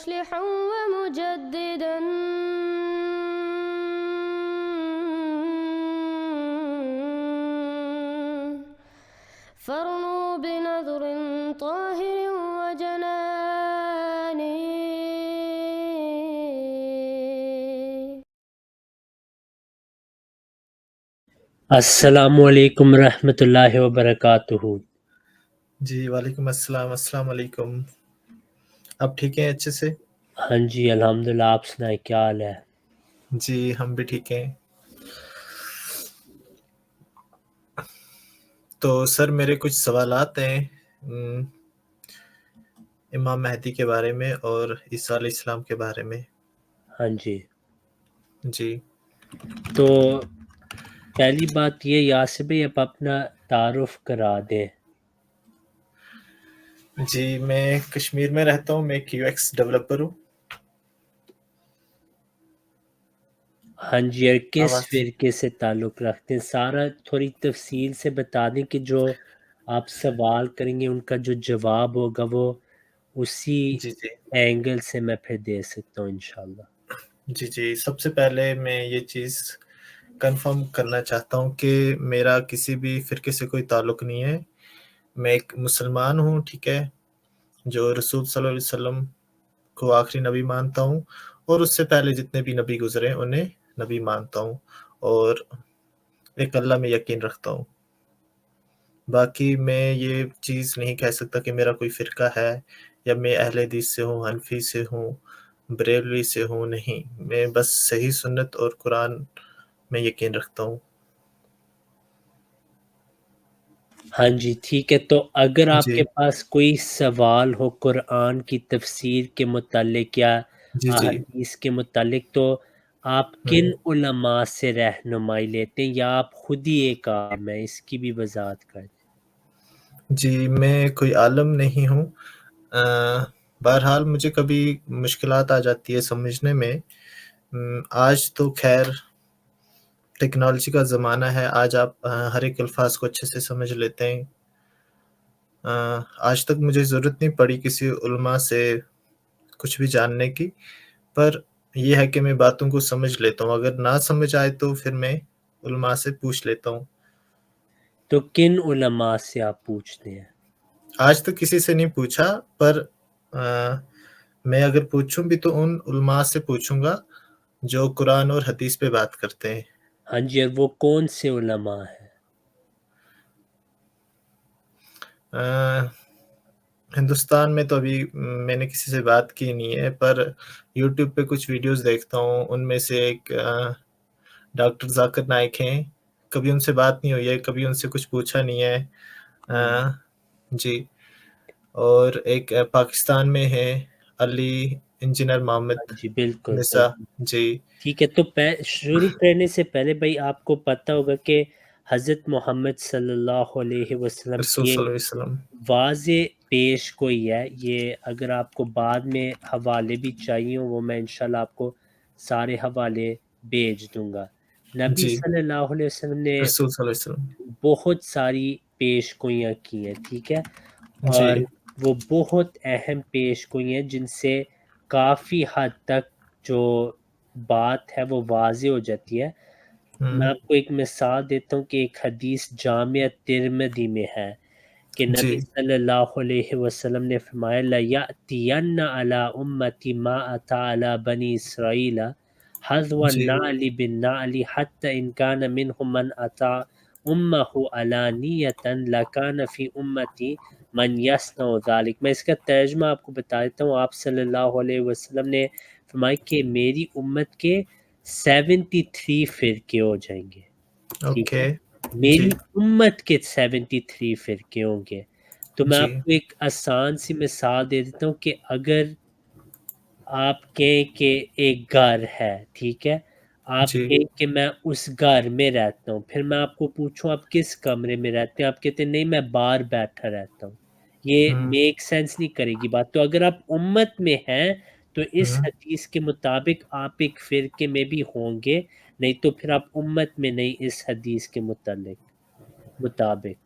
مصلحا ومجددا فارنوا بنظر طاهر وجنان. السلام علیکم ورحمۃ اللہ وبرکاتہ۔ جی وعلیکم السلام، السلام علیکم۔ آپ ٹھیک ہیں اچھے سے؟ ہاں جی الحمدللہ، آپ سنائیں کیا حال ہے؟ جی ہم بھی ٹھیک ہیں۔ تو سر میرے کچھ سوالات ہیں امام مہدی کے بارے میں اور عیسیٰ علیہ السلام کے بارے میں۔ ہاں جی، جی تو پہلی بات یہ یاسر بھائی آپ اپنا تعارف کرا دیں۔ جی میں کشمیر میں رہتا ہوں، میں ایک یو ایکس ڈیولپر ہوں۔ ہاں جی، اور کس آواز فرقے سے تعلق رکھتے ہیں سارا تھوڑی تفصیل سے بتا دیں کہ جو آپ سوال کریں گے ان کا جو جواب ہوگا وہ اسی جی جی اینگل سے میں پھر دے سکتا ہوں انشاءاللہ۔ جی جی سب سے پہلے میں یہ چیز کنفرم کرنا چاہتا ہوں کہ میرا کسی بھی فرقے سے کوئی تعلق نہیں ہے۔ میں ایک مسلمان ہوں، ٹھیک ہے، جو رسول صلی اللہ علیہ وسلم کو آخری نبی مانتا ہوں، اور اس سے پہلے جتنے بھی نبی گزرے انہیں نبی مانتا ہوں، اور ایک اللہ میں یقین رکھتا ہوں۔ باقی میں یہ چیز نہیں کہہ سکتا کہ میرا کوئی فرقہ ہے، یا میں اہل حدیث سے ہوں، حنفی سے ہوں، بریلوی سے ہوں، نہیں، میں بس صحیح سنت اور قرآن میں یقین رکھتا ہوں۔ ہاں جی ٹھیک ہے، تو اگر آپ جی کے پاس کوئی سوال ہو قرآن کی تفسیر کے متعلق یا جی جی احادیث کے متعلق تو آپ کن علماء سے رہنمائی لیتے ہیں یا آپ خود ہی ایک عالم ہیں؟ اس کی بھی وضاحت کر دیں۔ جی میں کوئی عالم نہیں ہوں، بہرحال مجھے کبھی مشکلات آ جاتی ہے سمجھنے میں۔ آج تو خیر ٹیکنالوجی کا زمانہ ہے، آج آپ ہر ایک الفاظ کو اچھے سے سمجھ لیتے ہیں۔ آج تک مجھے ضرورت نہیں پڑی کسی علماء سے کچھ بھی جاننے کی، پر یہ ہے کہ میں باتوں کو سمجھ لیتا ہوں، اگر نہ سمجھ آئے تو پھر میں علماء سے پوچھ لیتا ہوں۔ تو کن علماء سے آپ پوچھتے ہیں؟ آج تک کسی سے نہیں پوچھا، پر میں اگر پوچھوں بھی تو ان علماء سے پوچھوں گا جو قرآن اور حدیث پہ بات کرتے ہیں۔ ہاں جی، اور وہ کون سے علماء ہیں؟ ہندوستان میں تو ابھی میں نے کسی سے بات کی نہیں ہے، پر یوٹیوب پہ کچھ ویڈیوز دیکھتا ہوں، ان میں سے ایک ڈاکٹر ذاکر نائک ہیں، کبھی ان سے بات نہیں ہوئی ہے، کبھی ان سے کچھ پوچھا نہیں ہے۔ جی، اور ایک پاکستان میں ہے علی انجینئر محمد ہاں جی بالکل نسا۔ بالکل جی ٹھیک ہے، تو شروع کرنے سے پہلے بھائی آپ کو پتہ ہوگا کہ حضرت محمد صلی اللہ علیہ وسلم رسول کی صلی اللہ علیہ وسلم۔ واضح پیش گوئی ہے۔ یہ اگر آپ کو بعد میں حوالے بھی چاہیے ہوں وہ میں انشاءاللہ آپ کو سارے حوالے بھیج دوں گا۔ نبی جی صلی اللہ علیہ وسلم نے رسول صلی اللہ علیہ وسلم۔ بہت ساری پیش گوئیاں کی ہیں، ٹھیک ہے، جی اور وہ بہت اہم پیش گوئی ہیں جن سے کافی حد تک جو بات ہے وہ واضح ہو جاتی ہے۔ میں آپ کو ایک مثال دیتا ہوں کہ ایک حدیث جامع ترمذی میں ہے کہ جی نبی صلی اللہ علیہ وسلم نے فرمایا لَيَأْتِيَنَّ عَلَىٰ أُمَّتِي مَا أَتَىٰ عَلَىٰ بَنِي إِسْرَائِيلَ حَذْوَ جی النَّعْلِ بِالنَّعْلِ حَتَّىٰ إِنْ كَانَ مِنْهُم مَّنْ أَتَىٰ أُمَّهُ عَلَانِيَةً لَكَانَ فِي أُمَّتِي مَنْ يَصْنَعُ ذَلِكَ۔ میں اس کا ترجمہ آپ کو بتا دیتا ہوں۔ آپ صلی اللہ علیہ وسلم نے فرمایا کہ میری امت کے 73 فرقے ہو جائیں گے، ٹھیک اوکے۔ ہے، جی میری امت کے 73 فرقے ہوں گے۔ تو میں جی آپ کو ایک آسان سی مثال دے دیتا ہوں کہ اگر آپ کہیں کہ ایک گھر ہے، ٹھیک ہے، آپ جی کہیں کہ میں اس گھر میں رہتا ہوں، پھر میں آپ کو پوچھوں آپ کس کمرے میں رہتے ہیں، آپ کہتے ہیں نہیں میں باہر بیٹھا رہتا ہوں، یہ میک سینس نہیں کرے گی بات۔ تو اگر آپ امت میں ہیں تو اس حدیث کے مطابق آپ ایک فرقے میں بھی ہوں گے، نہیں تو پھر آپ امت میں نہیں اس حدیث کے مطابق۔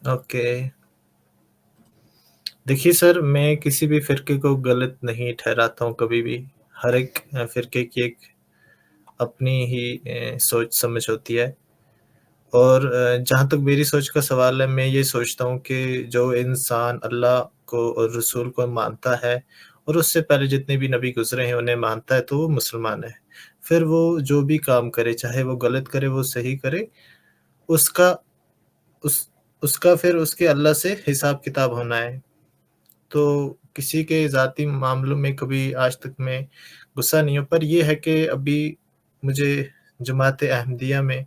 اوکے۔ دیکھیے سر، میں کسی بھی فرقے کو غلط نہیں ٹھہراتا ہوں کبھی بھی. ہر ایک فرقے کی ایک اپنی ہی سوچ سمجھ ہوتی ہے. اور جہاں تک میری سوچ کا سوال ہے، میں یہ سوچتا ہوں کہ جو انسان اللہ کو اور رسول کو مانتا ہے اور اس سے پہلے جتنے بھی نبی گزرے ہیں انہیں مانتا ہے، تو وہ مسلمان ہے. پھر وہ جو بھی کام کرے، چاہے وہ غلط کرے وہ صحیح کرے، اس کا اس اس کا پھر اس کے اللہ سے حساب کتاب ہونا ہے. تو کسی کے ذاتی معاملوں میں کبھی آج تک میں غصہ نہیں ہوں. پر یہ ہے کہ ابھی مجھے جماعت احمدیہ میں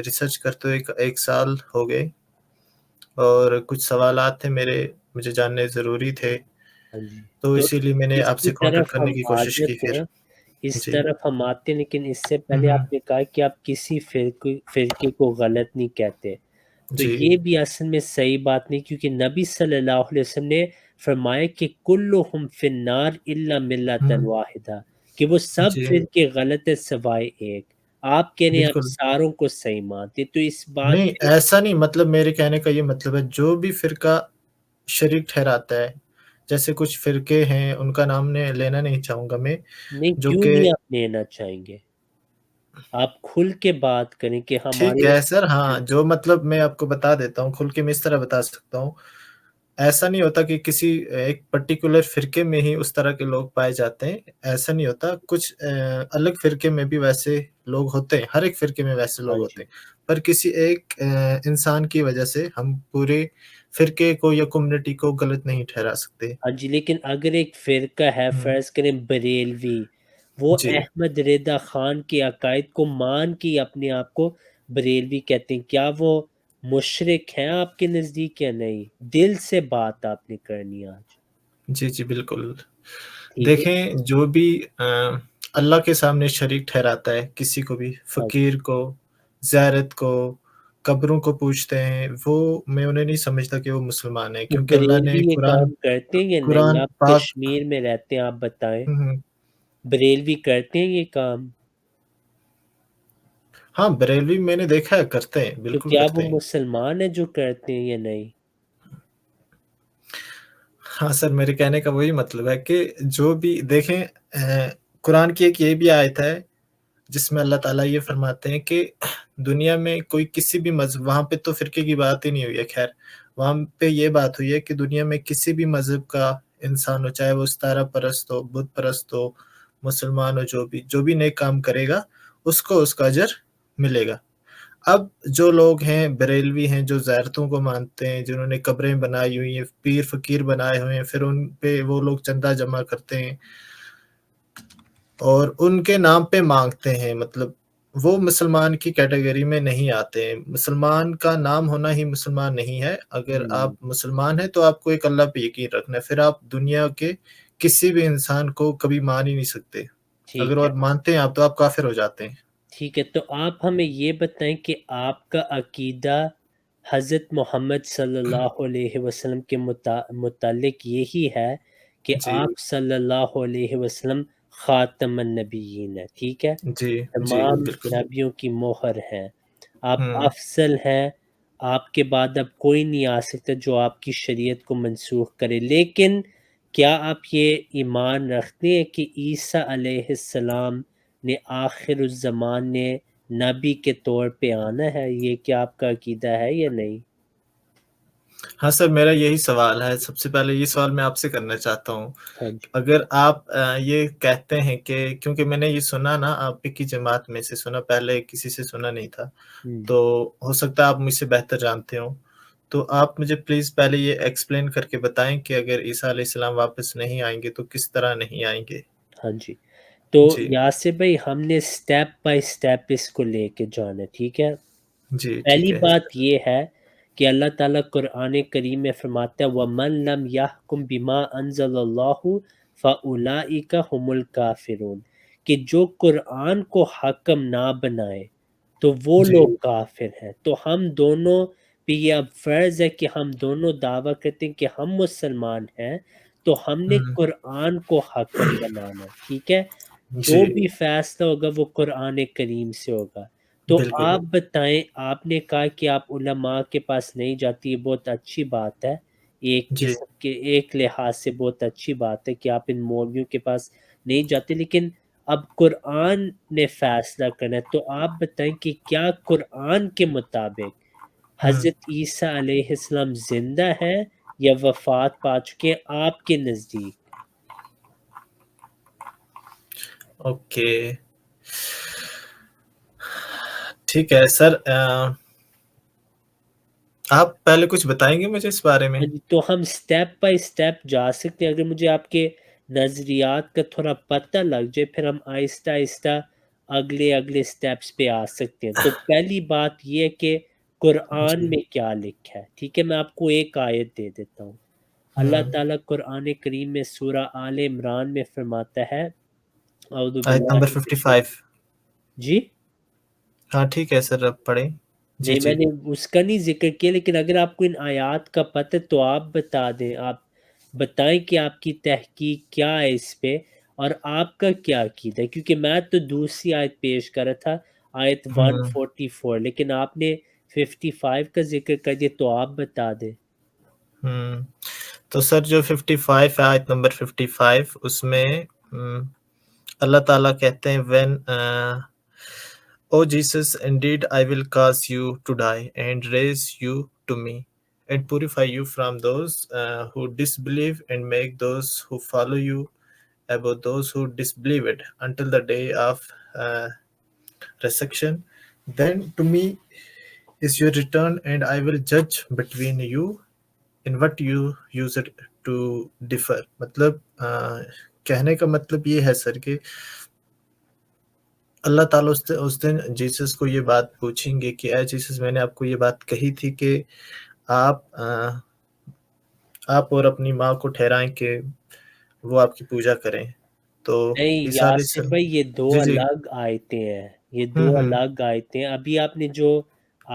ریسرچ کرتے ہوئے ایک سال ہو گئے، اور کچھ سوالات تھے میرے، مجھے جاننے ضروری تھے، ہاں جی، تو تو اسی لیے میں نے اس آپ کی سے طرف کانٹیکٹ کرنے ہم کی آ کوشش کی جاتے پھر. ہیں، اس جی. طرف ہم آتے ہیں، لیکن اس سے پہلے ہوں. آپ نے کہا کہ آپ کسی فرقے کو غلط نہیں کہتے. تو جی. یہ بھی اصل میں صحیح بات نہیں، کیونکہ نبی صلی اللہ علیہ وسلم نے فرمایا کہ کلہم فی النار الا ملۃ ہوں. واحدہ، کہ وہ سب جی. فرقے غلط ہے سوائے ایک. آپ کہہ رہے ہیں آپ بالکل ساروں کو صحیح مانتے، تو اس بات نہیں، سے ایسا نہیں. مطلب میرے کہنے کا یہ مطلب ہے، جو بھی فرقہ شریک ٹھہراتا ہے، جیسے کچھ فرقے ہیں، ان کا نام لینا نہیں چاہوں گا میں، نہیں، جو کیوں کہ نہیں آپ لینا چاہیں گے؟ آپ کھل کے بات کریں کہ ٹھیک ہمارے. ہے سر. ہاں، جو مطلب میں آپ کو بتا دیتا ہوں کھل کے، میں اس طرح بتا سکتا ہوں. ایسا نہیں ہوتا کہ کسی ایک پرٹیکولر فرقے میں ہی اس طرح کے لوگ پائے جاتے ہیں. ایسا نہیں ہوتا. کچھ الگ فرقے میں بھی ویسے لوگ ہوتے ہیں، ہر ایک فرقے میں ویسے ہاں لوگ جی، ہوتے ہیں. پر کسی ایک انسان کی وجہ سے ہم پورے فرقے کو یا کمیونٹی کو غلط نہیں ٹھہرا سکتے. ہاں جی، لیکن اگر ایک فرقہ ہے، ہوں. فرض کریں بریلوی، وہ جی. احمد رضا خان کے عقائد کو مان کے اپنے آپ کو بریلوی کہتے ہیں، کیا وہ مشرک ہیں آپ کے نزدیک یا نہیں؟ دل سے بات آپ نے کرنی ہے آج. جی. جی بالکل. ٹھیک ہے. دیکھیں، جو بھی اللہ کے سامنے شریک ٹھہراتا ہے کسی کو بھی، ہاں جی. فقیر کو، زیارت کو، قبروں کو پوجتے ہیں، وہ میں انہیں نہیں سمجھتا کہ وہ مسلمان ہے، تو کیونکہ اللہ بریلوی نے یہ کام کرتے ہیں یا نہیں؟ قرآن آپ پاک. کشمیر میں رہتے ہیں، آپ بتائیں، ہوں. بریلوی کرتے ہیں یہ کام؟ ہاں، بریلوی میں نے دیکھا ہے کرتے ہیں، تو بالکل کیا وہ کرتے ہیں. مسلمان ہیں جو کرتے ہیں یا نہیں؟ ہاں سر، میرے کہنے کا وہی مطلب ہے کہ جو بھی دیکھیں، قرآن کی ایک یہ بھی آیت ہے جس میں اللہ تعالیٰ یہ فرماتے ہیں کہ دنیا میں کوئی کسی بھی مذہب، وہاں پہ تو فرقے کی بات ہی نہیں ہوئی ہے، خیر وہاں پہ یہ بات ہوئی ہے کہ دنیا میں کسی بھی مذہب کا انسان ہو، چاہے وہ ستارہ پرست ہو، بت پرست ہو، مسلمان ہو، جو بھی نیک کام کرے گا اس کو اس کا اجر ملے گا. اب جو لوگ ہیں بریلوی ہیں، جو زیارتوں کو مانتے ہیں، جنہوں نے قبریں بنائی ہوئی ہیں، پیر فقیر بنائے ہوئے ہیں، پھر ان پہ وہ لوگ چندہ جمع کرتے ہیں اور ان کے نام پہ مانگتے ہیں، مطلب وہ مسلمان کی کیٹیگری میں نہیں آتے ہیں. مسلمان کا نام ہونا ہی مسلمان نہیں ہے. اگر آپ مسلمان ہیں تو آپ کو ایک اللہ پہ یقین رکھنا ہے، پھر آپ دنیا کے کسی بھی انسان کو کبھی مان ہی نہیں سکتے. اگر ٹھیک وہ ہے. مانتے ہیں آپ، تو آپ کافر ہو جاتے ہیں. ٹھیک ہے، تو آپ ہمیں یہ بتائیں کہ آپ کا عقیدہ حضرت محمد صلی اللہ علیہ وسلم کے متعلق یہی ہے کہ جی. آپ صلی اللہ علیہ وسلم خاتم النبیین ہے، ٹھیک ہے، جی. جی تمام بالکل. نبیوں کی مہر ہیں، آپ ہوں. افضل ہیں، آپ کے بعد اب کوئی نہیں آ سکتا جو آپ کی شریعت کو منسوخ کرے. لیکن کیا آپ یہ ایمان رکھتے ہیں کہ عیسیٰ علیہ السلام نے آخر الزمان نے نبی کے طور پہ آنا ہے؟ یہ کیا آپ کا عقیدہ ہے یا نہیں؟ ہاں سر، میرا یہی سوال ہے. سب سے پہلے یہ سوال میں آپ سے کرنا چاہتا ہوں. ہاں جی. اگر آپ یہ کہتے ہیں کہ، کیونکہ میں نے یہ سنا نا، آپ کی جماعت میں سے سنا، پہلے کسی سے سنا نہیں تھا، تو ہو سکتا ہے آپ مجھ سے بہتر جانتے ہوں. تو آپ مجھے پلیز پہلے یہ ایکسپلین کر کے بتائیں کہ اگر عیسیٰ علیہ السلام واپس نہیں آئیں گے تو کس طرح نہیں آئیں گے. ہاں جی، تو جی. یاسر بھائی ہم نے سٹیپ بائی سٹیپ اس کو لے کے جانا، ٹھیک ہے. جی ٹھیک پہلی ہے. بات یہ ہے کہ اللہ تعالیٰ قرآن کریم میں فرماتا ہے وَمَن لَمْ يَحْكُمْ بِمَا أَنزَلَ اللَّهُ فَأُولَٰئِكَ هُمُ الْكَافِرُونَ، کہ جو قرآن کو حکم نہ بنائے تو وہ جی. لوگ کافر ہیں. تو ہم دونوں پہ یہ اب فرض ہے کہ ہم دونوں دعویٰ کرتے ہیں کہ ہم مسلمان ہیں، تو ہم نے ہوں. قرآن کو حکم بنانا ہے، ٹھیک ہے. جو جی بھی فیصلہ ہوگا وہ قرآن کریم سے ہوگا. تو بالکل. آپ بتائیں، آپ نے کہا کہ آپ علماء کے پاس نہیں جاتی، یہ بہت اچھی بات ہے. ایک جی قسم کے ایک لحاظ سے بہت اچھی بات ہے کہ آپ ان مولویوں کے پاس نہیں جاتے، لیکن اب قرآن نے فیصلہ کرنا ہے، تو آپ بتائیں کہ کیا قرآن کے مطابق ہوں حضرت عیسیٰ علیہ السلام زندہ ہے یا وفات پا چکے ہیں آپ کے نزدیک؟ اوکے ٹھیک ہے سر، آپ پہلے کچھ بتائیں گے مجھے اس بارے میں؟ ہاں جی، تو ہم سٹیپ بائی سٹیپ جا سکتے ہیں، اگر مجھے آپ کے نظریات کا تھوڑا پتہ لگ جائے پھر ہم آہستہ آہستہ اگلے سٹیپس پہ آ سکتے ہیں۔ تو پہلی بات یہ ہے کہ قرآن جی میں کیا لکھا ہے، ٹھیک ہے، میں آپ کو ایک آیت دے دیتا ہوں۔ اللہ ہوں تعالیٰ قرآن کریم میں سورہ آل عمران میں فرماتا ہے، اعوذ آیت باللہ نمبر من 55۔ جی ہاں ٹھیک ہے سر، اب پڑھیں۔ جی نہیں، جی میں نے اس کا نہیں ذکر کیا، لیکن اگر آپ کو ان آیات کا پتہ تو آپ بتا دیں، آپ بتائیں کہ آپ کی تحقیق کیا ہے اس پہ اور آپ کا کیا عقیدہ ہے، کیونکہ میں تو دوسری آیت پیش کر رہا تھا، آیت ہوں 144، لیکن آپ نے 55 کا ذکر کر دیا، تو آپ بتا دیں۔ ہوں تو سر جو 55 ہے، آیت نمبر 55، اس میں اللہ تعالیٰ کہتے ہیں when O Jesus, indeed I will cause you to die and raise you to me and purify you from those who disbelieve and make those who follow you above those who disbelieved until the day of resurrection. Then to me is your return, and I will judge between you in what you use it to differ. مطلب کہنے کا مطلب یہ ہے سر کہ اللہ تعالیٰ اس دن Jesus کو یہ بات پوچھیں گے کہ اے جیسس، میں نے آپ کو یہ بات کہی تھی کہ آپ اور اپنی ماں کو ٹھہرائیں کہ وہ آپ کی پوجا کریں۔ تو نہیں عیسیٰ علیہ یاسر السلام، بھائی، یہ دو جی جی، الگ آیتیں ہیں، یہ دو ہوں الگ آیتیں ہیں۔ ابھی آپ نے جو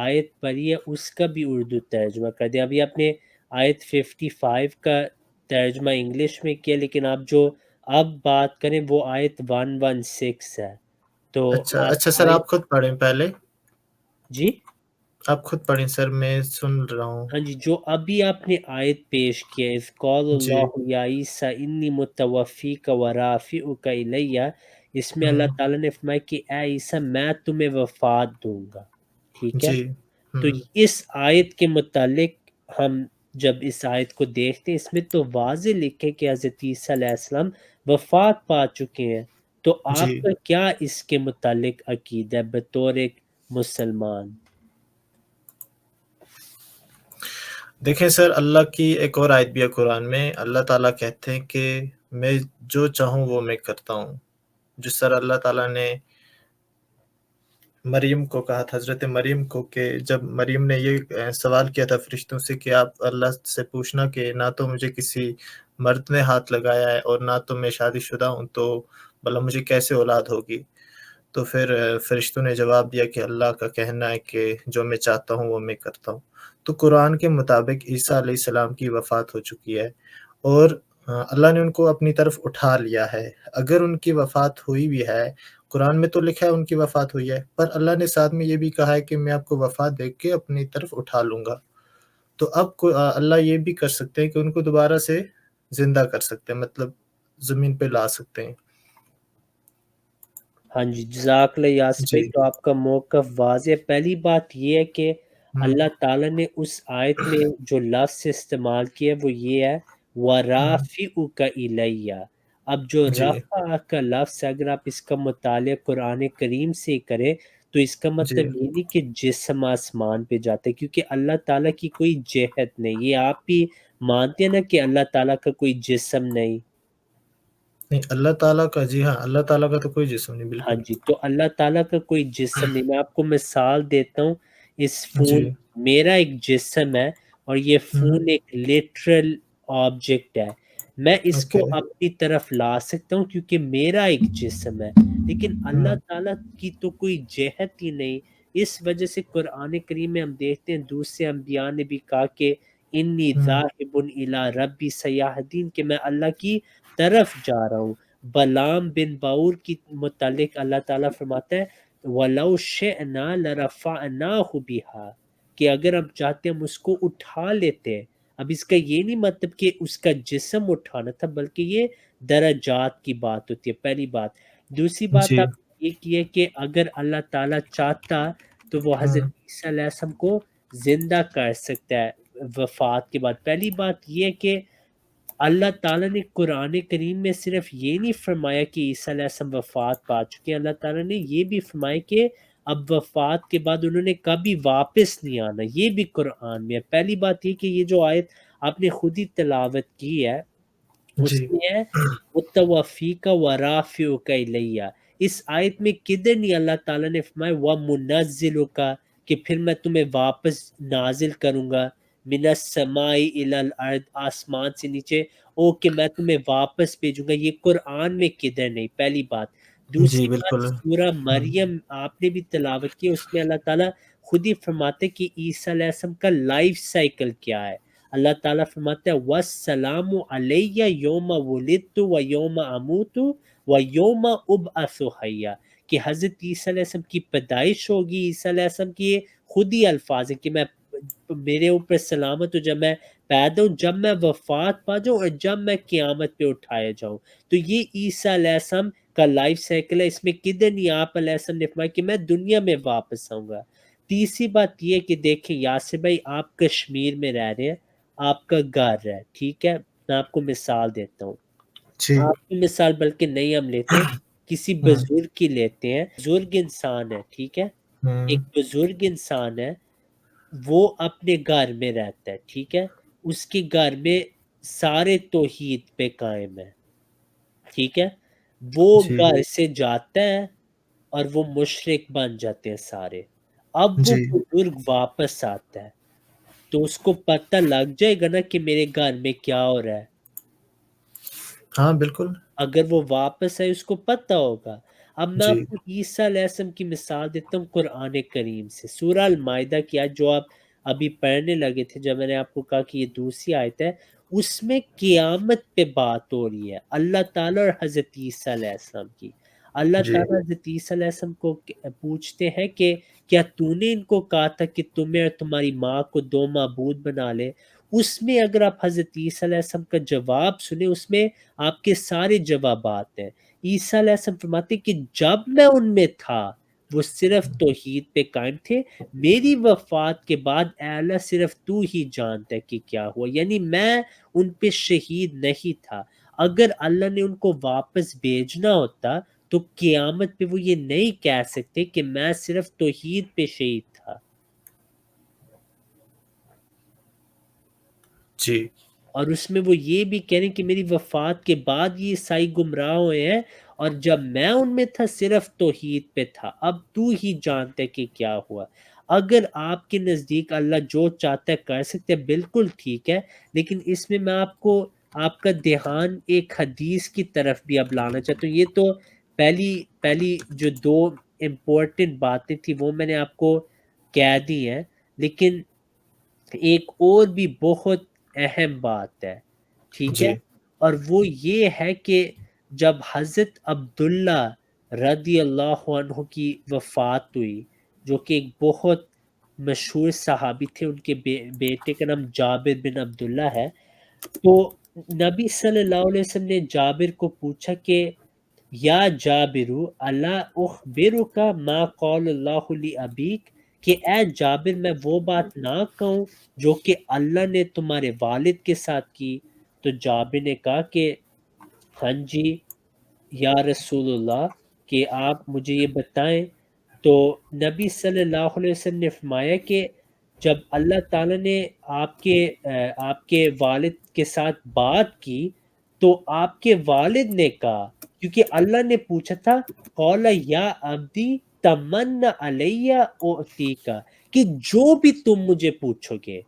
آیت پڑھی ہے اس کا بھی اردو ترجمہ کر دیا، ابھی آپ نے آیت 55 کا ترجمہ انگلش میں کیا، لیکن آپ جو اب بات کریں وہ آیت 116 ہے، تو اچھا آپ اچھا سر، آیت، آپ خود پڑھیں پہلے، جی آپ خود پڑھیں سر، میں سن رہا ہوں۔ ہاں جی، جو ابھی آپ نے آیت پیش کیا، اذ قال جی اللہ یا عیسیٰ انی متوفیک و رافعک الیہ، اس میں اللہ ہوں تعالیٰ نے فرمایا کہ اے عیسیٰ میں تمہیں وفات دوں گا، ٹھیک ہے۔ جی تو ہوں اس آیت کے متعلق ہم جب اس آیت کو دیکھتے ہیں، اس میں تو واضح لکھے کہ حضرت عیسیٰ علیہ السلام وفات پا چکے ہیں، تو جی آپ کا کیا اس کے متعلق عقیدہ ہے بطور ایک مسلمان؟ دیکھیں سر، اللہ کی ایک اور آیت بھی ہے قرآن میں، اللہ تعالیٰ کہتے ہیں کہ میں جو چاہوں وہ میں کرتا ہوں۔ جس طرح اللہ تعالیٰ نے مریم کو کہا تھا، حضرت مریم کو، کہ جب مریم نے یہ سوال کیا تھا فرشتوں سے کہ آپ اللہ سے پوچھنا کہ نہ تو مجھے کسی مرد نے ہاتھ لگایا ہے اور نہ تو میں شادی شدہ ہوں، تو بھلا مجھے کیسے اولاد ہوگی؟ تو پھر فرشتوں نے جواب دیا کہ اللہ کا کہنا ہے کہ جو میں چاہتا ہوں وہ میں کرتا ہوں۔ تو قرآن کے مطابق عیسیٰ علیہ السلام کی وفات ہو چکی ہے اور اللہ نے ان کو اپنی طرف اٹھا لیا ہے۔ اگر ان کی وفات ہوئی بھی ہے، قرآن میں تو لکھا ہے ان کی وفات ہوئی ہے، پر اللہ نے ساتھ میں یہ بھی کہا ہے کہ میں آپ کو وفات دے کے اپنی طرف اٹھا لوں گا۔ تو اب اللہ یہ بھی کر سکتے ہیں کہ ان کو دوبارہ سے زندہ کر سکتے ہیں، مطلب زمین پہ لا سکتے ہیں۔ ہاں جی، جزاک اللہ یاسر جی بھائی، تو آپ کا موقف واضح ہے۔ پہلی بات یہ ہے کہ ہوں اللہ تعالیٰ نے اس آیت میں جو لفظ استعمال کیا وہ یہ ہے وَرَافِعُكَ إِلَيَّ۔ اب جو جی رفع کا لفظ ہے، اگر آپ اس کا مطالعہ قرآن کریم سے کریں تو اس کا جی مطلب یہ نہیں کہ جسم آسمان پہ جاتا ہے، کیونکہ اللہ تعالیٰ کی کوئی جہت نہیں، یہ آپ بھی مانتے ہیں نا کہ اللہ تعالیٰ کا کوئی جسم نہیں؟ نہیں، اللہ تعالیٰ کا، جی ہاں، اللہ تعالیٰ کا تو کوئی جسم نہیں، ہاں بالکل۔ جی، تو اللہ تعالیٰ کا کوئی جسم نہیں۔ میں آپ کو مثال دیتا ہوں، اس جی فون، میرا ایک جسم ہے اور یہ ہوں فون ایک لٹرل آبجیکٹ ہے، میں اس اوکے کو اپنی طرف لا سکتا ہوں کیونکہ میرا ایک جسم ہے، لیکن اللہ ہوں تعالیٰ کی تو کوئی جہت ہی نہیں۔ اس وجہ سے قرآن کریم میں ہم دیکھتے ہیں دوسرے انبیاء نے بھی کہا کہ انی ہوں ذاہب الی ربی سیہدین، کہ میں اللہ کی طرف جا رہا ہوں۔ بلام بن باور کی متعلق اللہ تعالیٰ فرماتا ہے وَلَوْ شِئْنَا لَرَفَعْنَاهُ بِهَا، کہ اگر ہم چاہتے ہم اس کو اٹھا لیتے، اب اس کا یہ نہیں مطلب کہ اس کا جسم اٹھانا تھا، بلکہ یہ درجات کی بات ہوتی ہے، پہلی بات۔ دوسری بات جی آپ یہ کی ہے کہ اگر اللہ تعالیٰ چاہتا تو وہ حضرت عیسیٰ علیہ السلام کو زندہ کر سکتا ہے وفات کے بعد۔ پہلی بات یہ ہے کہ اللہ تعالیٰ نے قرآن کریم میں صرف یہ نہیں فرمایا کہ عیسیٰ علیہ السلام وفات پا چکے ہیں، اللہ تعالیٰ نے یہ بھی فرمایا کہ اب وفات کے بعد انہوں نے کبھی واپس نہیں آنا، یہ بھی قرآن میں ہے۔ پہلی بات یہ کہ یہ جو آیت آپ نے خود ہی تلاوت کی ہے اس جی میں ہے متوفیک و رافعک الیہ، اس آیت میں کدھر نہیں اللہ تعالیٰ نے فرمایا ومنزلک کہ پھر میں تمہیں واپس نازل کروں گا من السماء الی الارض، آسمان سے نیچے، او کہ میں تمہیں واپس بھیجوں گا، یہ قرآن میں کدھر نہیں، پہلی بات۔ جی دوسری بات بالکل سورہ مریم آپ نے بھی تلاوت کی، اس میں اللہ تعالیٰ خود ہی فرماتے کہ عیسیٰ علیہ السلام کا لائف سائیکل کیا ہے۔ اللہ تعالیٰ فرماتا ہے وَالسَّلَامُ عَلَيَّ يَوْمَ وُلِدتُّ وَيَوْمَ أَمُوتُ وَيَوْمَ أُبْعَثُ حَيًّا، کہ حضرت عیسیٰ علیہ السلام کی پیدائش ہوگی، عیسیٰ علیہ السلام کی یہ خود ہی الفاظ ہیں کہ میں میرے اوپر سلامت ہو جب میں پیدا ہوں، جب میں وفات پا جاؤں اور جب میں قیامت پہ اٹھایا جاؤں۔ تو یہ عیسیٰ علیہ السلام کا لائف سائیکل ہے، اس میں کدھر نہیں آپ علیہ السلام نے فرمایا کہ میں دنیا میں واپس آؤں گا۔ تیسری بات یہ کہ دیکھیں یاسر بھائی، آپ کشمیر میں رہ رہے ہیں، آپ کا گھر ہے، ٹھیک ہے، میں آپ کو مثال دیتا ہوں، جی آپ کی مثال بلکہ نہیں ہم لیتے، کسی بزرگ کی لیتے ہیں، بزرگ انسان ہے، ٹھیک ہے، ایک بزرگ انسان ہے، وہ اپنے گھر میں رہتا ہے، ٹھیک ہے، اس کے گھر میں سارے توحید پہ قائم ہے، ٹھیک ہے، وہ جی گھر سے جاتا ہے اور وہ مشرک بن جاتے ہیں سارے۔ اب وہ جی بزرگ واپس آتا ہے تو اس کو پتہ لگ جائے گا نا کہ میرے گھر میں کیا ہو رہا ہے، ہاں بالکل اگر وہ واپس آئے اس کو پتہ ہوگا۔ اب میں جی آپ کو عیسیٰ علیہ السلام کی مثال دیتا ہوں قرآن کریم سے، سورہ المائدہ کی آیت جو آپ ابھی پڑھنے لگے تھے، جب میں نے آپ کو کہا کہ یہ دوسری آیت ہے، اس میں قیامت پہ بات ہو رہی ہے اللہ تعالیٰ اور حضرت عیسیٰ علیہ السلام کی۔ اللہ جی تعالیٰ حضرت عیسیٰ علیہ السلام کو پوچھتے ہیں کہ کیا تو نے ان کو کہا تھا کہ تمہیں اور تمہاری ماں کو دو معبود بنا لے؟ اس میں اگر آپ حضرت عیسیٰ علیہ السلام کا جواب سنیں، اس میں آپ کے سارے جوابات ہیں۔ عیسیٰ علیہ السلام فرماتے کہ جب میں ان میں تھا وہ صرف توحید پہ قائم تھے، میری وفات کے بعد اے اللہ صرف تو ہی جانتا ہے کہ کیا ہوا، یعنی میں ان پہ شہید نہیں تھا۔ اگر اللہ نے ان کو واپس بھیجنا ہوتا تو قیامت پہ وہ یہ نہیں کہہ سکتے کہ میں صرف توحید پہ شہید تھا۔ جی اور اس میں وہ یہ بھی کہہ رہے ہیں کہ میری وفات کے بعد یہ عیسائی گمراہ ہوئے ہیں، اور جب میں ان میں تھا صرف توحید پہ تھا، اب تو ہی جانتا ہے کہ کیا ہوا۔ اگر آپ کے نزدیک اللہ جو چاہتا ہے کر سکتے ہیں، بالکل ٹھیک ہے، لیکن اس میں آپ کو آپ کا دھیان ایک حدیث کی طرف بھی اب لانا چاہتا ہوں۔ یہ تو پہلی جو دو امپورٹنٹ باتیں تھی وہ میں نے آپ کو کہہ دی ہیں، لیکن ایک اور بھی بہت اہم بات ہے، ٹھیک ہے، جی اور وہ یہ ہے کہ جب حضرت عبداللہ رضی اللہ عنہ کی وفات ہوئی، جو کہ ایک بہت مشہور صحابی تھے، ان کے بیٹے کا نام جابر بن عبداللہ ہے، تو نبی صلی اللہ علیہ وسلم نے جابر کو پوچھا کہ یا جابرو اللہ اخبرک ما قول اللہ لی ابیک، کہ اے جابر میں وہ بات نہ کہوں جو کہ اللہ نے تمہارے والد کے ساتھ کی؟ تو جابر نے کہا کہ ہاں جی یا رسول اللہ، کہ آپ مجھے یہ بتائیں۔ تو نبی صلی اللہ علیہ وسلم نے فرمایا کہ جب اللہ تعالیٰ نے آپ کے والد کے ساتھ بات کی تو آپ کے والد نے کہا، کیونکہ اللہ نے پوچھا تھا قول یا عبدی تمنا علیہ اعطیکا، کہ جو بھی تم مجھے پوچھو گے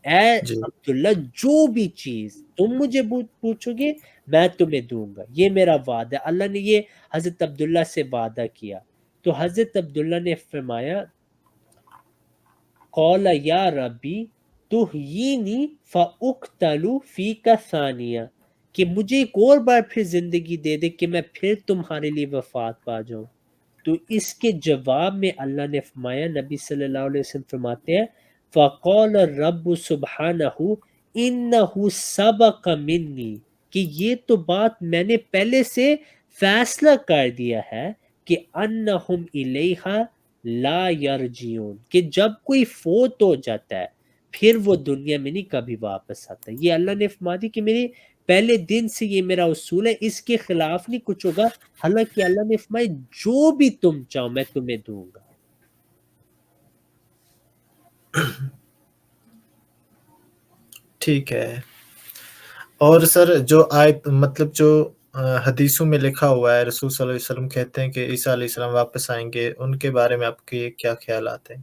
اے جی عبداللہ، جو بھی چیز تم مجھے پوچھو گے میں تمہیں دوں گا، یہ میرا وعدہ ہے۔ اللہ نے یہ حضرت عبداللہ سے وعدہ کیا۔ تو حضرت عبداللہ نے فرمایا قول یا ربی تحیینی فاقتل فیک ثانیہ، کہ مجھے ایک اور بار پھر زندگی دے دے کہ میں پھر تمہارے لیے وفات پا جاؤں۔ تو اس کے جواب میں اللہ نے فرمایا، نبی صلی اللہ علیہ وسلم فرماتے ہیں فقال الرب سبحانہ انہو سبق منی، کہ یہ تو بات میں نے پہلے سے فیصلہ کر دیا ہے کہ انہم الیہا لا یرجعون، کہ جب کوئی فوت ہو جاتا ہے پھر وہ دنیا میں نہیں کبھی واپس آتا. یہ اللہ نے فرما دی کہ میری پہلے دن سے یہ میرا اصول ہے، اس کے خلاف نہیں کچھ ہوگا. حالانکہ اللہ نے فرمایا جو بھی تم چاہو میں تمہیں دوں گا. ٹھیک ہے. اور سر جو آیت مطلب جو حدیثوں میں لکھا ہوا ہے، رسول صلی اللہ علیہ وسلم کہتے ہیں کہ عیسیٰ علیہ السلام واپس آئیں گے، ان کے بارے میں آپ کے کیا خیالات ہیں؟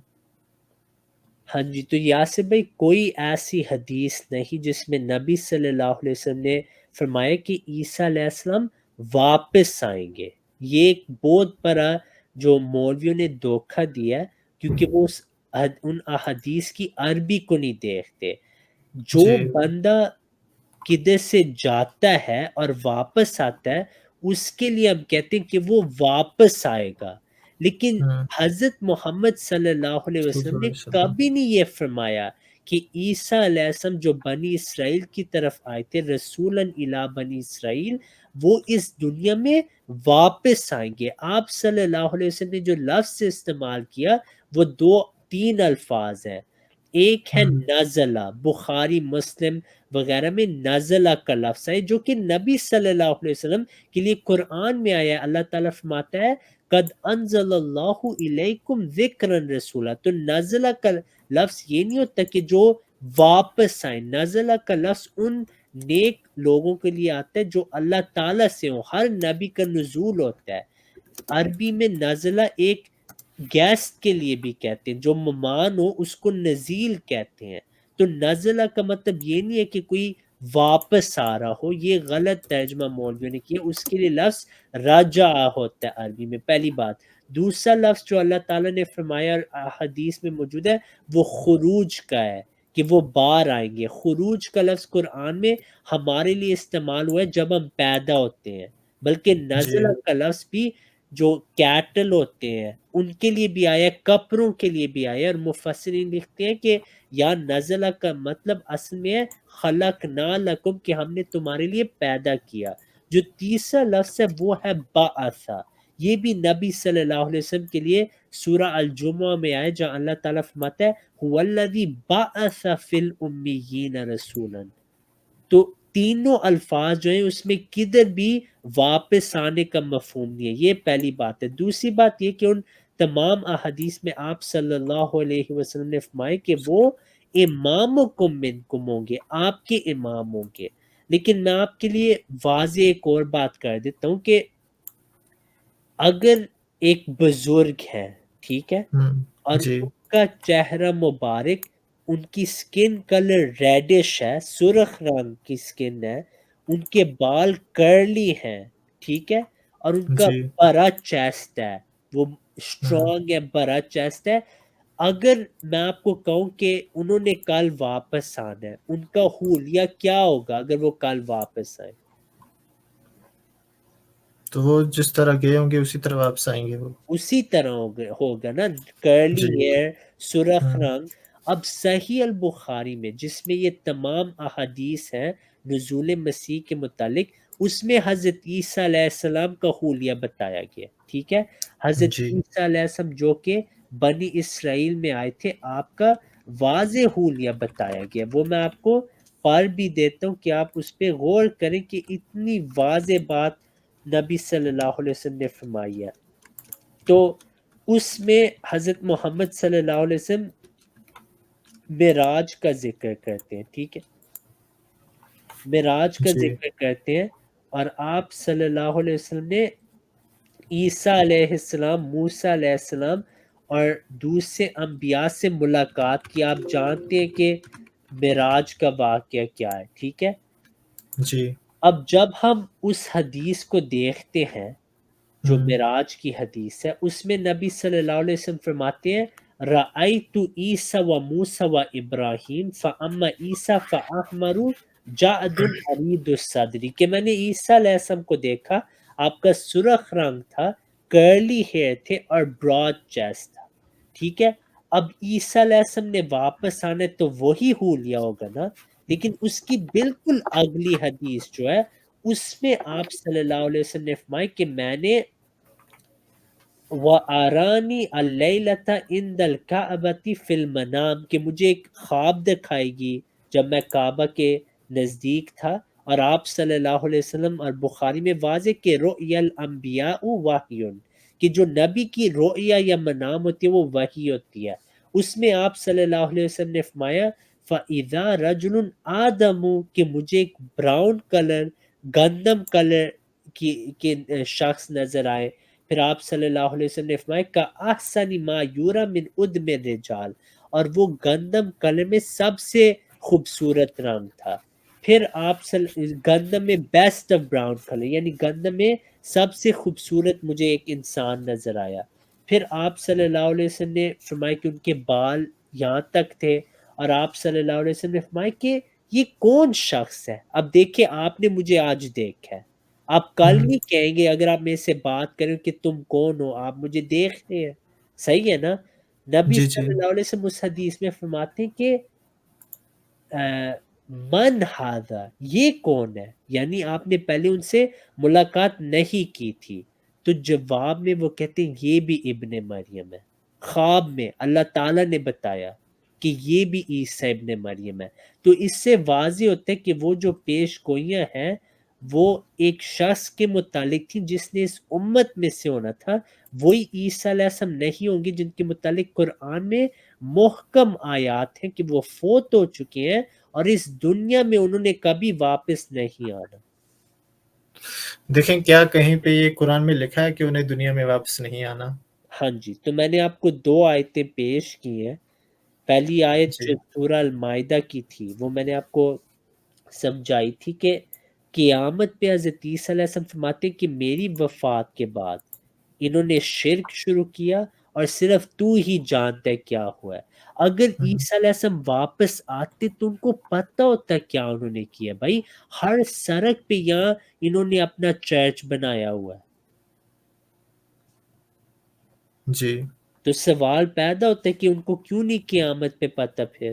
ہاں جی، تو یاسر بھائی کوئی ایسی حدیث نہیں جس میں نبی صلی اللہ علیہ وسلم نے فرمایا کہ عیسیٰ علیہ السلام واپس آئیں گے. یہ ایک بہت بڑا جو مولویوں نے دھوکہ دیا ہے، کیونکہ وہ ان احادیث کی عربی کو نہیں دیکھتے. جو جی بندہ کدھر سے جاتا ہے اور واپس آتا ہے اس کے لیے ہم کہتے ہیں کہ وہ واپس آئے گا. لیکن حضرت محمد صلی اللہ علیہ رسول صلی وسلم اللہ نے علیہ وسلم کبھی نہیں یہ فرمایا کہ عیسیٰ علیہ السلام جو بنی اسرائیل کی طرف آئے تھے، رسولاً الی بنی اسرائیل، وہ اس دنیا میں واپس آئیں گے. آپ صلی اللہ علیہ وسلم نے جو لفظ استعمال کیا وہ تین الفاظ ہیں. ایک ہے نزلہ، بخاری مسلم وغیرہ میں نزلہ کا لفظ ہے جو کہ نبی صلی اللہ علیہ وسلم کے لیے قرآن میں آیا ہے. اللہ تعالیٰ فرماتا ہے قد انزل اللہ الیکم ذکرا رسولا. تو نزلہ کا لفظ یہ نہیں ہوتا کہ جو واپس آئیں. نزلہ کا لفظ ان نیک لوگوں کے لیے آتا ہے جو اللہ تعالیٰ سے ہوں. ہر نبی کا نزول ہوتا ہے. عربی میں نزلہ ایک گیسٹ کے لیے بھی کہتے ہیں، جو مہمان ہو اس کو نزیل کہتے ہیں. تو نزلہ کا مطلب یہ نہیں ہے کہ کوئی واپس آ رہا ہو، یہ غلط ترجمہ مولویوں نے کیا. اس کے لیے لفظ رجع ہوتا ہے عربی میں، پہلی بات. دوسرا لفظ جو اللہ تعالیٰ نے فرمایا اور حدیث میں موجود ہے وہ خروج کا ہے، کہ وہ باہر آئیں گے. خروج کا لفظ قرآن میں ہمارے لیے استعمال ہوا ہے جب ہم پیدا ہوتے ہیں، بلکہ جی نزلہ کا لفظ بھی جو کیٹل ہوتے ہیں ان کے لیے بھی آیا، کپڑوں کے لیے بھی آیا. اور مفسرین لکھتے ہیں کہ یا نزلہ کا مطلب اصل میں ہے خلقنا لکم، کہ ہم نے تمہارے لیے پیدا کیا. جو تیسرا لفظ ہے وہ ہے بعثا. یہ بھی نبی صلی اللہ علیہ وسلم کے لیے سورہ الجمعہ میں آئے جہاں اللہ تعالیٰ فرماتا ہے هو الذی بعث فی الامیین رسولا. تو تینوں الفاظ جو ہیں اس میں کدھر بھی واپس آنے کا مفہوم نہیں ہے. یہ پہلی بات ہے. دوسری بات یہ کہ ان تمام احادیث میں آپ صلی اللہ علیہ وسلم نے فرمایا کہ وہ امامکم منکم ہوں گے، آپ کے امام ہوں گے. لیکن میں آپ کے لیے واضح ایک اور بات کر دیتا ہوں کہ اگر ایک بزرگ ہے، ٹھیک ہے، اور جی ان کا چہرہ مبارک، ان کی سکن کلر ریڈش ہے، سرخ رنگ کی سکن ہے، ان کے بال کرلی ہیں، ٹھیک ہے، اور ان کا جی بڑا چیسٹ ہے، وہ اسٹرانگ ہے، بڑا چیسٹ ہے. اگر میں آپ کو کہوں کہ انہوں نے کل واپس آنا ہے، ان کا حلیہ کیا ہوگا اگر وہ کل واپس آئیں؟ تو وہ جس طرح گئے ہوں گے اسی طرح واپس آئیں گے وہ. اسی طرح ہوگا نا، کرلی جی ہیئر، سرخ رنگ. اب صحیح البخاری میں جس میں یہ تمام احادیث ہیں نزول مسیح کے متعلق، اس میں حضرت عیسیٰ علیہ السلام کا حلیہ بتایا گیا، ٹھیک ہے. حضرت جی عیسیٰ علیہ السلام جو کہ بنی اسرائیل میں آئے تھے، آپ کا واضح حلیہ بتایا گیا. وہ میں آپ کو پڑھ بھی دیتا ہوں کہ آپ اس پہ غور کریں کہ اتنی واضح بات نبی صلی اللہ علیہ وسلم نے فرمائی ہے. تو اس میں حضرت محمد صلی اللہ علیہ وسلم معراج کا ذکر کرتے ہیں، ٹھیک ہے، معراج کا جی ذکر کرتے ہیں. اور آپ صلی اللہ علیہ وسلم نے عیسیٰ علیہ السلام، موسیٰ علیہ السلام اور دوسرے انبیاء سے ملاقات کی. آپ جانتے ہیں کہ معراج کا واقعہ کیا ہے، ٹھیک ہے. جی اب جب ہم اس حدیث کو دیکھتے ہیں جو معراج کی حدیث ہے، اس میں نبی صلی اللہ علیہ وسلم فرماتے ہیں رأیت عیسیٰ و موسیٰ و ابراہیم فاما عیسیٰ فاحمر جعد عرید الصدر، کہ میں نے عیسیٰ علیہ السلام کو دیکھا، آپ کا سرخ رنگ تھا، کرلی ہیئر تھے اور براڈ چیسٹ تھا، ٹھیک ہے. اب عیسیٰ علیہ السلام نے واپس آنے تو وہی حلیہ ہوگا نا. لیکن اس کی بالکل اگلی حدیث جو ہے اس میں آپ صلی اللہ علیہ وسلم نے فرمایا کہ میں نے وَآرَانِي اللَّيْلَةَ عِنْدَ الْكَعْبَةِ فِي الْمَنَامِ کہ مجھے ایک خواب دکھائے گی جب میں کعبہ کے نزدیک تھا، اور آپ صلی اللہ علیہ وسلم، اور بخاری میں واضح کہ رؤیا الانبیاء وحی، کہ جو نبی کی رؤیا یا منام ہوتی ہے وہ وحی ہوتی ہے۔ اس میں آپ صلی اللہ علیہ وسلم نے فرمایا فَإِذَا رَجُلٌ آدَمُ کہ مجھے ایک براؤن کلر، گندم کلر کی شخص نظر آئے۔ پھر آپ صلی اللہ علیہ وسلم نے فرمایا کہ احسن ما یورا من ادم الرجال، اور وہ گندم کلر میں سب سے خوبصورت رنگ تھا۔ پھر آپ گندم میں بیسٹ آف براؤن کلر، یعنی گندم میں سب سے خوبصورت مجھے ایک انسان نظر آیا۔ پھر آپ صلی اللہ علیہ وسلم نے فرمایا کہ ان کے بال یہاں تک تھے، اور آپ صلی اللہ علیہ وسلم نے فرمایا کہ یہ کون شخص ہے؟ اب دیکھیں آپ نے مجھے آج دیکھا ہے، آپ کل ہوں، نہیں کہیں گے اگر آپ میرے سے بات کریں کہ تم کون ہو، آپ مجھے دیکھ رہے ہیں، صحیح ہے نا؟ نبی جی جی صلی اللہ علیہ وسلم اس حدیث میں فرماتے ہیں کہ من ہاذا یہ کون ہے، یعنی آپ نے پہلے ان سے ملاقات نہیں کی تھی، تو جواب میں وہ کہتے ہیں یہ بھی ابن مریم ہے۔ خواب میں اللہ تعالیٰ نے بتایا کہ یہ بھی عیسیٰ ابن مریم ہے، تو اس سے واضح ہوتا ہے کہ وہ جو پیش گوئیاں ہیں وہ ایک شخص کے متعلق تھی جس نے اس امت میں سے ہونا تھا، وہی عیسیٰ علیہ السلام نہیں ہوں گے جن کے متعلق قرآن میں محکم آیات ہیں کہ وہ فوت ہو چکے ہیں اور اس دنیا میں انہوں نے کبھی واپس نہیں آنا۔ دیکھیں کیا کہیں پہ یہ قرآن میں لکھا ہے کہ انہیں دنیا میں واپس نہیں آنا؟ ہاں جی، تو میں نے آپ کو 2 آیتیں پیش کی ہیں۔ پہلی آیت جی جو سورہ المائدہ کی تھی وہ میں نے آپ کو سمجھائی تھی کہ قیامت پہ حضرت عیسیٰ علیہ السلام فرماتے ہیں کہ میری وفات کے بعد انہوں نے شرک شروع کیا اور صرف تو ہی جانتا ہے کیا ہوا ہے۔ اگر ہوں، عیسیٰ علیہ السلام واپس آتے تو ان کو پتہ ہوتا کیا انہوں نے کیا۔ بھائی ہر سڑک پہ یہاں انہوں نے اپنا چرچ بنایا ہوا ہے، جی تو سوال پیدا ہوتا ہے کہ ان کو کیوں نہیں قیامت پہ پتہ پھر؟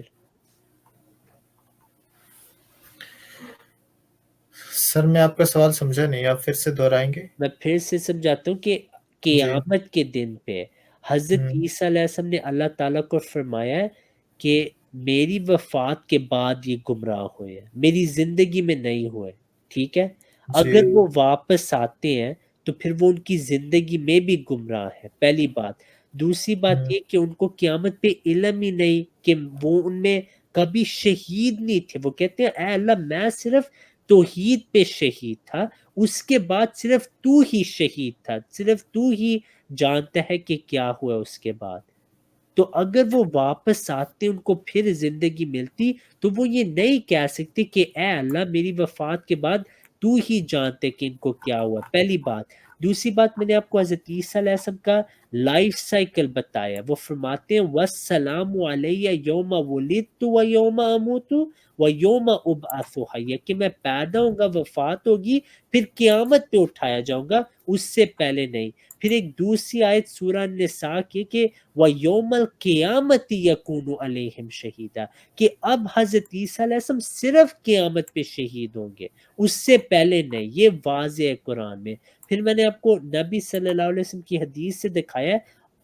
سر میں آپ کا سوال سمجھا نہیں، آپ پھر سے دہرائیں گے؟ میں پھر سے سمجھاتا ہوں کہ جی قیامت کے دن پہ حضرت ہوں عیسیٰ علیہ السلام نے اللہ تعالیٰ کو فرمایا ہے کہ میری وفات کے بعد یہ گمراہ ہوئے ہیں، میری زندگی میں نہیں ہوئے، ٹھیک ہے؟ جی اگر وہ واپس آتے ہیں تو پھر وہ ان کی زندگی میں بھی گمراہ ہے، پہلی بات۔ دوسری بات ہوں یہ کہ ان کو قیامت پہ علم ہی نہیں کہ وہ ان میں کبھی شہید نہیں تھے۔ وہ کہتے ہیں اے اللہ میں صرف توحید پہ شہید تھا، اس کے بعد صرف تو ہی شہید تھا، صرف تو ہی جانتا ہے کہ کیا ہوا اس کے بعد۔ تو اگر وہ واپس آتے ان کو پھر زندگی ملتی تو وہ یہ نہیں کہہ سکتے کہ اے اللہ میری وفات کے بعد تو ہی جانتے کہ ان کو کیا ہوا، پہلی بات۔ دوسری بات میں نے آپ کو حضرت عیسیٰ علیہ السلام کا لائف سائیکل بتایا، وہ فرماتے ہیں وَالسَّلَامُ عَلَيَّ يَوْمَ وُلِدتُّ وَيَوْمَ أَمُوتُ وَيَوْمَ أُبْعَثُ حَيًّا کہ میں پیدا ہوں گا، وفات ہوگی، پھر قیامت پہ اٹھایا جاؤں گا، اس سے پہلے نہیں۔ پھر ایک دوسری آیت سورہ النساء کی کہ وَيَوْمَ الْقِيَامَةِ يَكُونُ عَلَيْهِمْ شَهِيدًا کہ اب حضرت عیسیٰ علیہ السلام صرف قیامت پہ شہید ہوں گے، اس سے پہلے نہیں۔ یہ واضح ہے قرآن میں۔ پھر میں نے آپ کو نبی صلی اللہ علیہ وسلم کی حدیث سے دکھایا ہے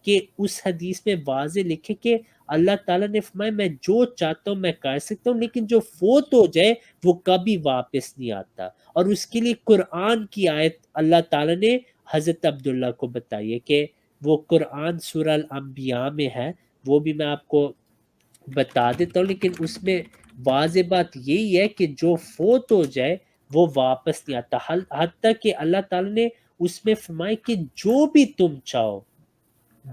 کہ اس حدیث میں واضح لکھے کہ اللہ تعالیٰ نے فرمایا میں جو چاہتا ہوں میں کر سکتا ہوں، لیکن جو فوت ہو جائے وہ کبھی واپس نہیں آتا۔ اور اس کے لیے قرآن کی آیت اللہ تعالیٰ نے حضرت عبداللہ کو بتائی ہے کہ وہ قرآن سورہ الانبیاء میں ہے، وہ بھی میں آپ کو بتا دیتا ہوں، لیکن اس میں واضح بات یہی ہے کہ جو فوت ہو جائے وہ واپس نہیں آتا، حتیٰ کہ اللہ تعالیٰ نے اس میں فرمایا کہ جو بھی تم چاہو،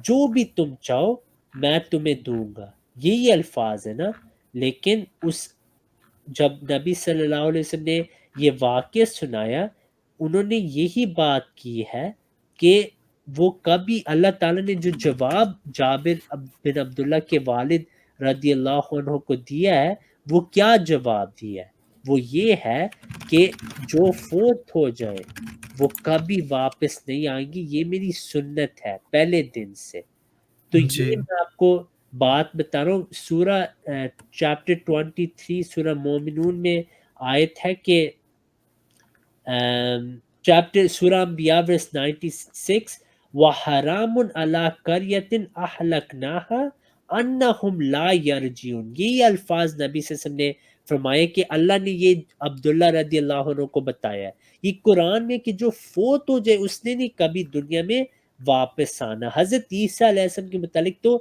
جو بھی تم چاہو میں تمہیں دوں گا، یہی الفاظ ہے نا۔ لیکن اس جب نبی صلی اللہ علیہ وسلم نے یہ واقعہ سنایا، انہوں نے یہی بات کی ہے کہ وہ کبھی اللہ تعالیٰ نے جو جواب جابر بن عبداللہ کے والد رضی اللہ عنہ کو دیا ہے، وہ کیا جواب دیا ہے؟ وہ یہ ہے کہ جو فوت ہو جائے وہ کبھی واپس نہیں آئیں گی، یہ میری سنت ہے پہلے دن سے۔ تو جی یہ میں آپ کو بات بتا رہا ہوں، سورہ چیپٹر 23 سورہ مومنون میں آیت ہے کہ چیپٹر سورہ انبیاء ورس 96، وَحَرَامٌ عَلَىٰ قَرْيَةٍ أَهْلَكْنَاهَا أَنَّهُمْ لَا يَرْجِعُونَ۔ یہی الفاظ نبی صلی اللہ علیہ وسلم نے فرمائے کہ اللہ نے یہ عبداللہ رضی اللہ عنہ کو بتایا ہے، یہ قرآن میں کہ جو فوت ہو جائے اس نے نہیں کبھی دنیا میں واپس آنا۔ حضرت عیسیٰ علیہ السلام کے متعلق تو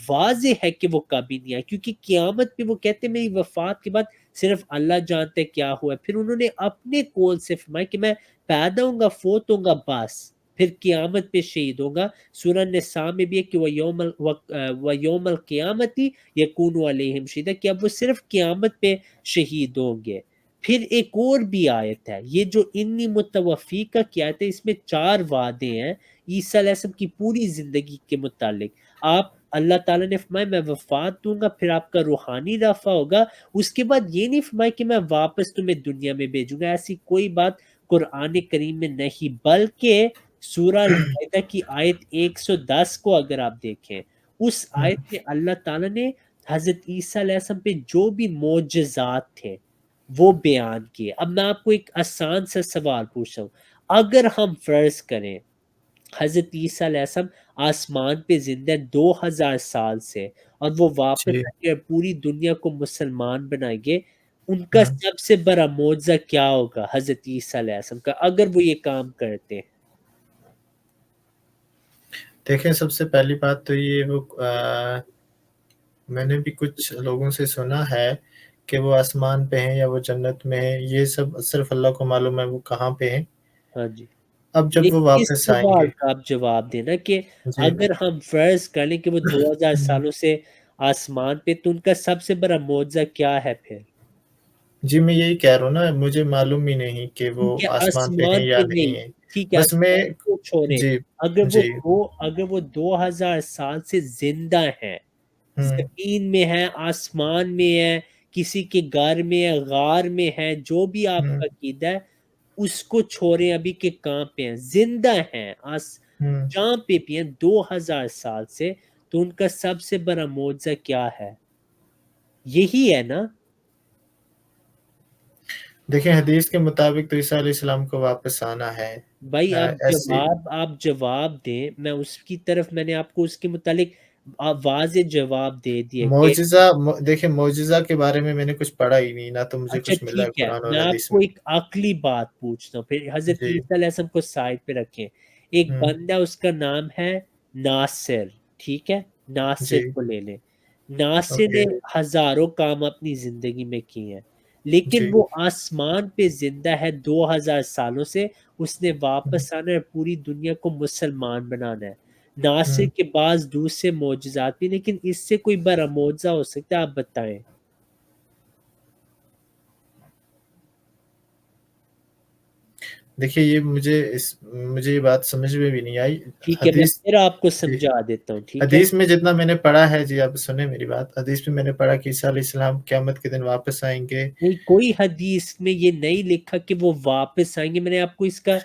واضح ہے کہ وہ کبھی نہیں آئے، کیونکہ قیامت پہ وہ کہتے ہیں میری وفات کے بعد صرف اللہ جانتے کیا ہوا ہے۔ پھر انہوں نے اپنے قول سے فرمایا کہ میں پیدا ہوں گا، فوت ہوں گا، بس پھر قیامت پہ شہید ہوگا۔ سورہ نساء میں بھی ہے کہ وَيَوْمَ الْقِيَامَةِ يَكُونُ عَلَيْهِمْ شَهِيدًا، کہ اب وہ صرف قیامت پہ شہید ہوں گے۔ پھر ایک اور بھی آیت ہے، یہ جو انی متوفیقہ کی آیت ہے، اس میں 4 وعدے ہیں عیسیٰ علیہ السلام کی پوری زندگی کے متعلق۔ آپ اللہ تعالیٰ نے فرمایا میں وفات دوں گا، پھر آپ کا روحانی رفع ہوگا، اس کے بعد یہ نہیں فرمایا کہ میں واپس تمہیں دنیا میں بھیجوں گا، ایسی کوئی بات قرآن کریم میں نہیں، بلکہ سورہ المائدہ کی آیت 110 کو اگر آپ دیکھیں، اس آیت میں اللہ تعالیٰ نے حضرت عیسیٰ علیہ السلام پہ جو بھی معجزات تھے وہ بیان کیے۔ اب میں آپ کو ایک آسان سا سوال پوچھتا ہوں، اگر ہم فرض کریں حضرت عیسیٰ علیہ السلام آسمان پہ زندہ 2000 سال سے، اور وہ واپس جی آئیں گے اور پوری دنیا کو مسلمان بنائیں گے، ان کا سب سے بڑا معجزہ کیا ہوگا حضرت عیسیٰ علیہ السلام کا، اگر وہ یہ کام کرتے ہیں؟ دیکھیں، سب سے پہلی بات تو یہ میں نے بھی کچھ لوگوں سے سنا ہے کہ وہ آسمان پہ ہیں یا وہ جنت میں ہیں، یہ سب صرف اللہ کو معلوم ہے وہ کہاں پہ ہیں۔ ہاں جی، اب جب وہ لیکن اس واپس آئیں گے، سوال کا آپ جواب دینا کہ جی اگر ہم فرض کر لیں کہ وہ 2000 سالوں سے آسمان پہ، تو ان کا سب سے بڑا معجزہ کیا ہے پھر؟ جی میں یہی کہہ رہا ہوں نا، مجھے معلوم ہی نہیں کہ وہ ٹھیک ہے، آسمان پہ ہیں آسمان یا پہ نہیں نہیں، ہیں۔ ٹھیک ہے بس میں آسمان کو چھوڑیں، جی جی اگر وہ 2000 سال سے زندہ ہیں، ہوں زمین میں ہے، آسمان میں ہے، کسی کے گھر میں ہے، غار میں ہے، جو بھی آپ ہوں کا عقیدہ ہے اس کو چھوڑیں، ابھی کہ کہاں پہ ہیں، زندہ ہیں، ہوں جہاں پہ بھی ہیں 2000 سال سے، تو ان کا سب سے بڑا معجزہ کیا ہے؟ یہی ہے نا؟ دیکھیں، حدیث کے مطابق تو عیسیٰ علیہ السلام کو واپس آنا ہے۔ بھائی ایسی آپ جواب دیں، میں اس کی طرف میں نے آپ کو اس کے متعلق واضح جواب دے دیا کہ دیکھیں، معجزہ کے بارے میں نے کچھ پڑھا ہی نہیں، نہ تو مجھے اچھا کچھ ملا ہے ٹھیک ہے، قرآن اور میں آپ حدیث کو میں۔ ایک عقلی بات پوچھتا ہوں، پھر حضرت جی عیسیٰ علیہ السلام کو سائڈ پہ رکھیں۔ ایک ہوں بندہ، اس کا نام ہے ناصر، ٹھیک ہے، ناصر جی کو لے لیں۔ ناصر اوکے نے ہزاروں کام اپنی زندگی میں کیے ہیں، لیکن جی وہ آسمان پہ زندہ ہے 2000 سالوں سے، اس نے واپس آنا ہے، پوری دنیا کو مسلمان بنانا ہے۔ ناصر ہوں کے بعض دوسرے معجزات بھی، لیکن اس سے کوئی بڑا معجزہ ہو سکتا ہے، آپ بتائیں۔ دیکھیے، یہ مجھے یہ بات سمجھ میں بھی نہیں آئی۔ ٹھیک ہے، میں حدیث پھر آپ کو جی سمجھا دیتا ہوں، ٹھیک ہے۔ حدیث میں جتنا میں نے پڑھا ہے، جی آپ سنیں میری بات، حدیث میں نے پڑھا کہ عیسیٰ علیہ السلام قیامت کے دن واپس آئیں گے۔ نہیں، کوئی حدیث میں یہ نہیں لکھا کہ وہ واپس آئیں گے، میں نے آپ کو اس کا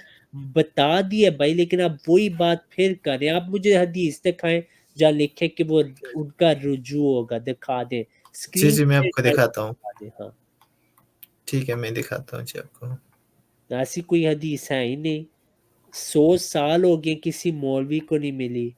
بتا دیا بھائی، لیکن آپ وہی بات پھر کریں۔ آپ مجھے حدیث دکھائیں جہاں لکھے کہ وہ ان کا رجوع ہوگا، دکھا دیں، جی اسکرین جی میں پہ آپ کو دکھاتا ہوں، دکھا دیں۔ ہاں، ٹھیک ہے میں دکھاتا ہوں جی آپ کو۔ ایسی کوئی حدیث ہے ہی نہیں، 100 سال ہو گئے کسی مولوی کو نہیں ملی۔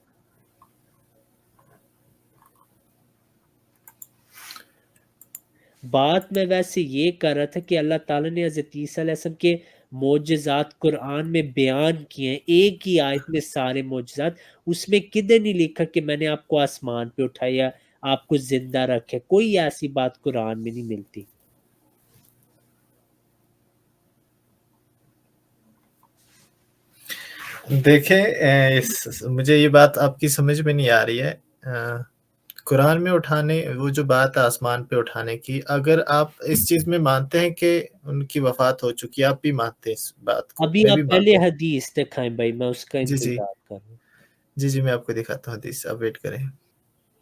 بات میں ویسے یہ کر رہا تھا کہ اللہ تعالیٰ نے حضرت عیسیٰ علیہ السلام کے معجزات قرآن میں بیان کیے ہیں، ایک ہی آیت میں سارے معجزات، اس میں کدھر نہیں لکھا کہ میں نے آپ کو آسمان پہ اٹھایا، آپ کو زندہ رکھے، کوئی ایسی بات قرآن میں نہیں ملتی۔ دیکھیں، مجھے یہ بات آپ کی سمجھ میں نہیں آ رہی ہے۔ قرآن میں اٹھانے، وہ جو بات ہے آسمان پہ اٹھانے کی، اگر آپ اس چیز میں مانتے ہیں کہ ان کی وفات ہو چکی، آپ بھی مانتے ہیں اس بات کو، ابھی میں بھی آپ پہلے مانتا ہوں۔ حدیث دکھائیں بھائی، میں اس کا جی جی انتظار کر رہا ہوں۔ جی جی میں آپ کو دکھاتا ہوں حدیث، آپ ویٹ کریں۔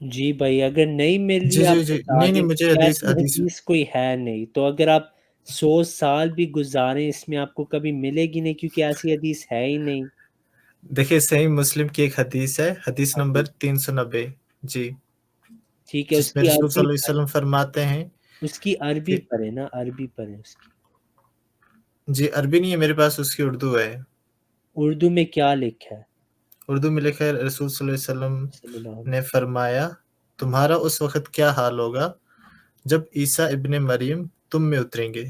جی بھائی، اگر نہیں مل رہی جی آپ جی جی بتا نہیں دیں، نہیں، مجھے کیونکہ ایسی حدیث حدیث کوئی ہے نہیں، تو اگر آپ 100 سال بھی گزاریں اس میں آپ کو کبھی ملے گی نہیں، کیونکہ ایسی حدیث ہے ہی نہیں۔ دیکھیے، صحیح مسلم کی ایک حدیث ہے، حدیث ہاں جی، نمبر 390۔ جی ٹھیک ہے، اس جس میں کی رسول صلی عربی اللہ علیہ وسلم فرماتے ہیں اس کی عربی کہ پڑھے نا، عربی پڑھے اس کی۔ جی عربی نہیں ہے میرے پاس، اس کی اردو ہے۔ اردو میں کیا لکھا ہے؟ اردو میں لکھا ہے رسول صلی اللہ علیہ وسلم صلی اللہ علیہ نے فرمایا تمہارا اس وقت کیا حال ہوگا جب عیسیٰ ابن مریم تم میں اتریں گے،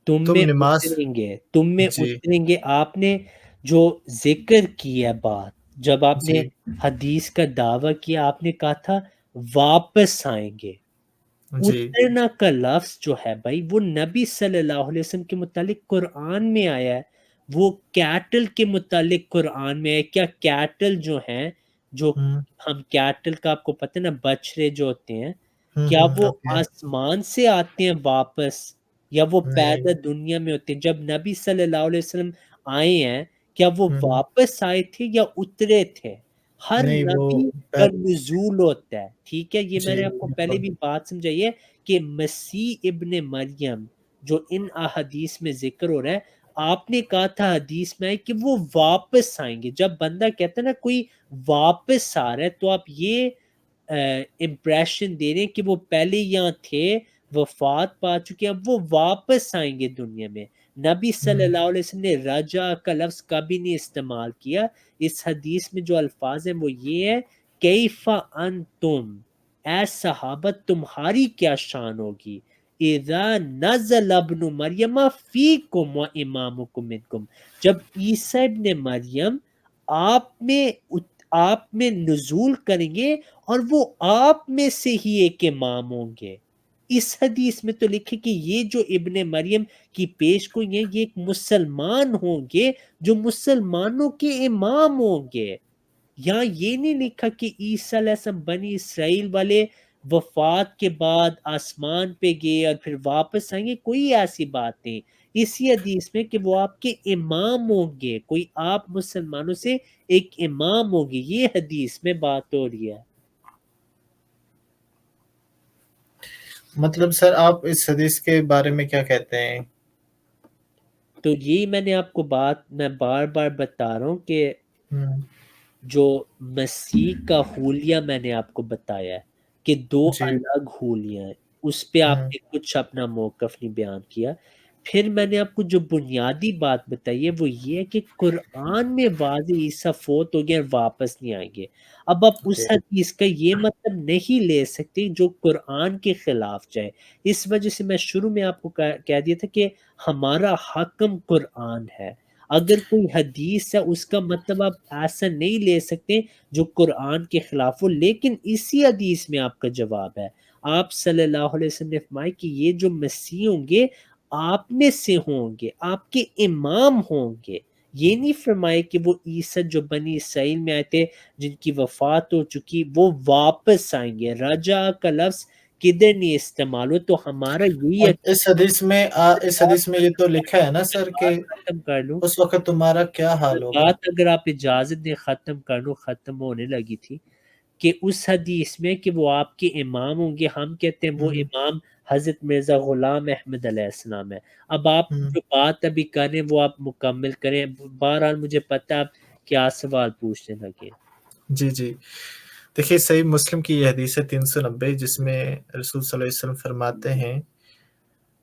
تم تم میں نماز اتریں گے، تم میں جی اتریں گے۔ آپ نے جو ذکر کی ہے بات، جب آپ نے جی حدیث کا دعویٰ کیا، آپ نے کہا تھا واپس آئیں گے۔ جی اترنا کا لفظ جو ہے بھائی، وہ نبی صلی اللہ علیہ وسلم کے متعلق قرآن میں آیا ہے، وہ کیٹل کے متعلق قرآن میں ہے۔ کیا کیٹل جو ہیں، جو ہوں ہم کیٹل کا آپ کو پتہ ہے نا، بچھڑے جو ہوتے ہیں، کیا وہ اوکے آسمان سے آتے ہیں واپس، یا وہ نہیں پیدا دنیا میں ہوتے ہیں؟ جب نبی صلی اللہ علیہ وسلم آئے ہیں، کیا وہ ہوں واپس آئے تھے یا اترے تھے؟ ہر نہیں وہ نبی کا نزول ہوتا ہے، ٹھیک ہے؟ یہ میں جی نے آپ کو پہلے بھی بات سمجھائی ہے کہ مسیح ابن مریم جو ان احادیث میں ذکر ہو رہا ہے، آپ نے کہا تھا حدیث میں ہے کہ وہ واپس آئیں گے۔ جب بندہ کہتا ہے نا کوئی واپس آ رہا ہے، تو آپ یہ امپریشن دے رہے ہیں کہ وہ پہلے یہاں تھے، وفات پا چکے ہیں، اب وہ واپس آئیں گے دنیا میں۔ نبی صلی اللہ علیہ وسلم نے رجا کا لفظ کبھی نہیں استعمال کیا۔ اس حدیث میں جو الفاظ ہیں وہ یہ ہے، کیف انتم، اے صحابہ تمہاری کیا شان ہوگی، اذا نزل ابن مریم فیکم و امامکم منکم، جب عیسیٰ ابن مریم آپ میں نزول کریں گے اور وہ آپ میں سے ہی ایک امام ہوں گے۔ اس حدیث میں تو لکھے کہ یہ جو ابن مریم کی پیش گوئی ہیں، یہ ایک مسلمان ہوں گے جو مسلمانوں کے امام ہوں گے۔ یہاں یہ نہیں لکھا کہ عیسیٰ علیہ السلام بنی اسرائیل والے وفات کے بعد آسمان پہ گئے اور پھر واپس آئیں گے، کوئی ایسی بات نہیں۔ اسی حدیث میں کہ وہ آپ کے امام ہوں گے، کوئی آپ مسلمانوں سے ایک امام ہوگی، یہ حدیث میں بات ہو رہی ہے۔ مطلب سر آپ اس حدیث کے بارے میں کیا کہتے ہیں؟ تو یہی میں نے آپ کو بات میں بار بار بتا رہا ہوں کہ ہوں جو مسیح کا حلیہ میں نے آپ کو بتایا ہے کہ دو جی الگ حلیہ ہیں، اس پہ آپ ہوں نے کچھ اپنا موقف نہیں بیان کیا۔ پھر میں نے آپ کو جو بنیادی بات بتائی ہے وہ یہ ہے کہ قرآن میں واضح عیسیٰ فوت ہو گیا اور واپس نہیں آئیں گے۔ اب آپ اس اوکے حدیث کا یہ مطلب نہیں لے سکتے جو قرآن کے خلاف جائے۔ اس وجہ سے میں شروع میں آپ کو کہہ دیا تھا کہ ہمارا حکم قرآن ہے۔ اگر کوئی حدیث ہے اس کا مطلب آپ ایسا نہیں لے سکتے جو قرآن کے خلاف ہو، لیکن اسی حدیث میں آپ کا جواب ہے۔ آپ صلی اللہ علیہ وسلم نے فرمایا کہ یہ جو مسیح ہوں گے آپ میں سے ہوں گے، آپ کے امام ہوں گے۔ یہ نہیں فرمائے کہ وہ عیسیٰ جو بنی اسرائیل میں آئے تھے جن کی وفات ہو چکی وہ واپس آئیں گے۔ رجا کا لفظ کدھر نہیں استعمال ہو، تو ہمارا یہی اب اس حدیث میں یہ تو لکھا ہے نا سر کہ بات ختم کر لوں، اس وقت تمہارا کیا حال ہوگا؟ بات اگر آپ اجازت دیں ختم کر لوں، ختم ہونے لگی تھی کہ اس حدیث میں کہ وہ آپ کے امام ہوں گے، ہم کہتے ہیں وہ ہوں امام حضرت مرزا غلام احمد علیہ السلام ہے۔ اب آپ ہوں جو بات ابھی کر رہے ہیں وہ آپ مکمل کریں۔ بہرحال مجھے پتہ ہے آپ کیا سوال پوچھنے لگے۔ جی جی دیکھیے صحیح مسلم کی یہ حدیث ہے 390 جس میں رسول صلی اللہ علیہ وسلم فرماتے ہیں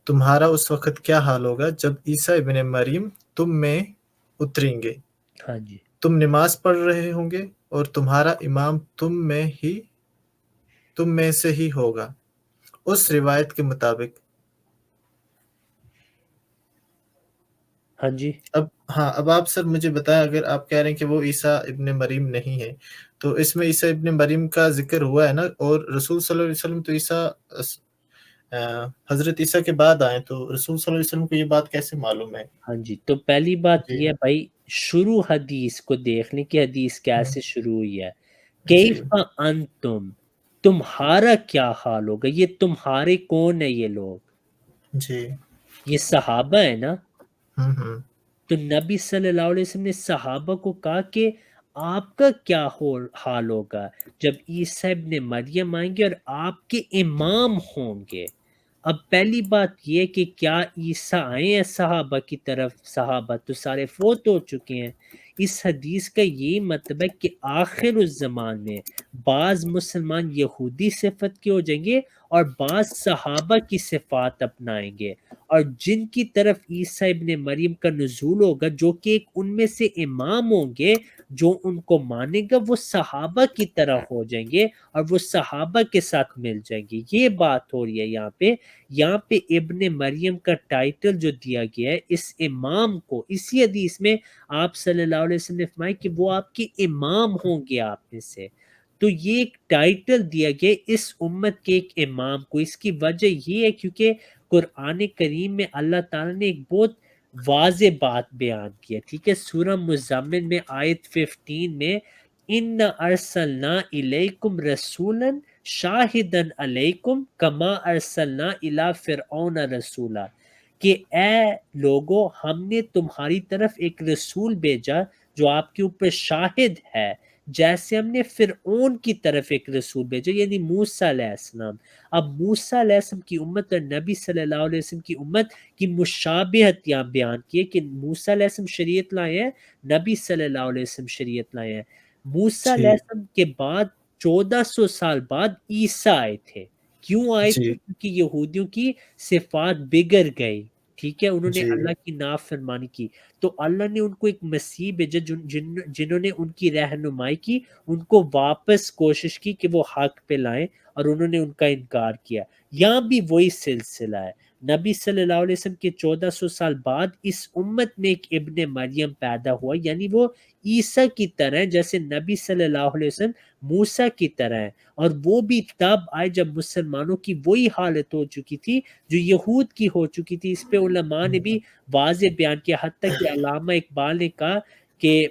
تمہارا اس وقت کیا حال ہوگا جب عیسیٰ ابن مریم تم میں اتریں گے، ہاں جی، تم نماز پڑھ رہے ہوں گے اور تمہارا امام تم میں سے ہی ہوگا، اس روایت کے مطابق۔ ہاں جی، اب آپ سر مجھے بتائیں، اگر آپ کہہ رہے ہیں کہ وہ عیسیٰ ابن مریم نہیں ہے تو اس میں عیسیٰ ابن مریم کا ذکر ہوا ہے نا، اور رسول صلی اللہ علیہ وسلم تو حضرت عیسیٰ کے بعد آئے، تو رسول صلی اللہ علیہ وسلم کو یہ بات کیسے معلوم ہے؟ ہاں جی۔ تو پہلی بات جی یہ ہے بھائی، شروع حدیث کو دیکھ لیں کہ حدیث ہوں، کیسے شروع ہوئی ہے۔ جی کیف انتم، تمہارا کیا حال ہوگا۔ یہ تمہارے کون ہے؟ یہ لوگ، جی یہ صحابہ ہے نا۔ ہوں تو نبی صلی اللہ علیہ وسلم نے صحابہ کو کہا کہ آپ کا کیا حال ہوگا جب عیسیٰ ابن مریم آئیں گے اور آپ کے امام ہوں گے۔ اب پہلی بات یہ کہ کیا عیسیٰ آئے ہیں صحابہ کی طرف؟ صحابہ تو سارے فوت ہو چکے ہیں۔ اس حدیث کا یہ مطلب ہے کہ آخر الزمان میں بعض مسلمان یہودی صفت کے ہو جائیں گے اور بعض صحابہ کی صفات اپنائیں گے، اور جن کی طرف عیسیٰ ابن مریم کا نزول ہوگا جو کہ ایک ان میں سے امام ہوں گے، جو ان کو مانے گا وہ صحابہ کی طرح ہو جائیں گے اور وہ صحابہ کے ساتھ مل جائیں گے۔ یہ بات ہو رہی ہے یہاں پہ ابن مریم کا ٹائٹل جو دیا گیا ہے اس امام کو، اسی حدیث میں آپ صلی اللہ علیہ وسلم نے فرمایا کہ وہ آپ کے امام ہوں گے آپ میں سے، تو یہ ایک ٹائٹل دیا گیا اس امت کے ایک امام کو۔ اس کی وجہ یہ ہے کیونکہ قرآن کریم میں اللہ تعالیٰ نے ایک بہت واضح بات بیان کی ہے، ٹھیک ہے، سورہ مزمل میں آیت 15 میں اِنَّا أَرْسَلْنَا إِلَيْكُمْ رَسُولًا شَاهِدًا عَلَيْكُمْ كَمَا أَرْسَلْنَا إِلَىٰ فِرْعَوْنَ رَسُولًا، کہ اے لوگو ہم نے تمہاری طرف ایک رسول بھیجا جو آپ کے اوپر شاہد ہے، جیسے ہم نے فرعون کی طرف ایک رسول بھیجا یعنی موسیٰ علیہ السلام۔ اب موسیٰ علیہ السلام کی امت اور نبی صلی اللہ علیہ وسلم کی امت کی مشابہت یہاں بیان کی ہے کہ موسیٰ علیہ السلام شریعت لائے ہیں، نبی صلی اللہ علیہ وسلم شریعت لائے ہیں۔ موسیٰ علیہ جی السلام کے بعد 1400 سال بعد عیسیٰ آئے تھے۔ کیوں آئے جی تھے؟ کیونکہ یہودیوں کی صفات بگڑ گئی، ٹھیک ہے، انہوں نے جی اللہ کی نافرمانی کی، تو اللہ نے ان کو ایک مسیح بھیجا جنہوں نے ان کی رہنمائی کی، ان کو واپس کوشش کی کہ وہ حق پہ لائیں، اور انہوں نے ان کا انکار کیا۔ یہاں بھی وہی سلسلہ ہے، نبی صلی اللہ علیہ وسلم کے 1400 سال بعد اس امت میں ایک ابن مریم پیدا ہوا، یعنی وہ عیسیٰ کی طرح ہے جیسے نبی صلی اللہ علیہ وسلم موسیٰ کی طرح ہے، اور وہ بھی تب آئے جب مسلمانوں کی وہی حالت ہو چکی تھی جو یہود کی ہو چکی تھی۔ اس پہ علماء نے بھی واضح بیان کیا، حتیٰ کہ علامہ اقبال نے کہا کہ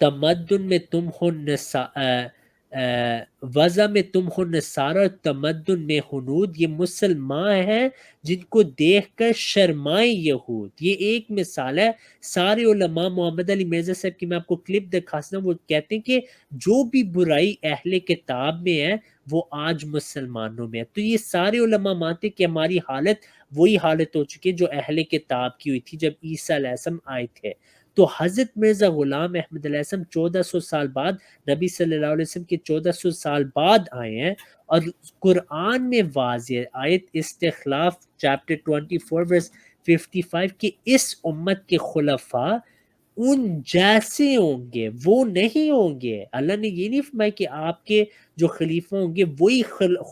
تمدن میں تم ہو وضع میں تم ہو نصارہ، تمدن میں ہنود، یہ مسلمان ہیں جن کو دیکھ کر شرمائیں یہود۔ یہ ایک مثال ہے۔ سارے علماء، محمد علی مرزا صاحب کی میں آپ کو کلپ دکھا سکتا ہوں، وہ کہتے ہیں کہ جو بھی برائی اہل کتاب میں ہے وہ آج مسلمانوں میں ہے، تو یہ سارے علماء مانتے کہ ہماری حالت وہی حالت ہو چکی ہے جو اہل کتاب کی ہوئی تھی جب عیسیٰ علیہ السلام آئے تھے۔ تو حضرت مرزا غلام احمد علیہ السلام 1400 سال بعد، نبی صلی اللہ علیہ وسلم کے 1400 سال بعد آئے ہیں، اور قرآن میں واضح آیت استخلاف چیپٹر 24 ورس 55 کہ اس امت کے خلفاء ان جیسے ہوں گے، وہ نہیں ہوں گے۔ اللہ نے یہ نہیں فرمایا کہ آپ کے جو خلیفہ ہوں گے وہی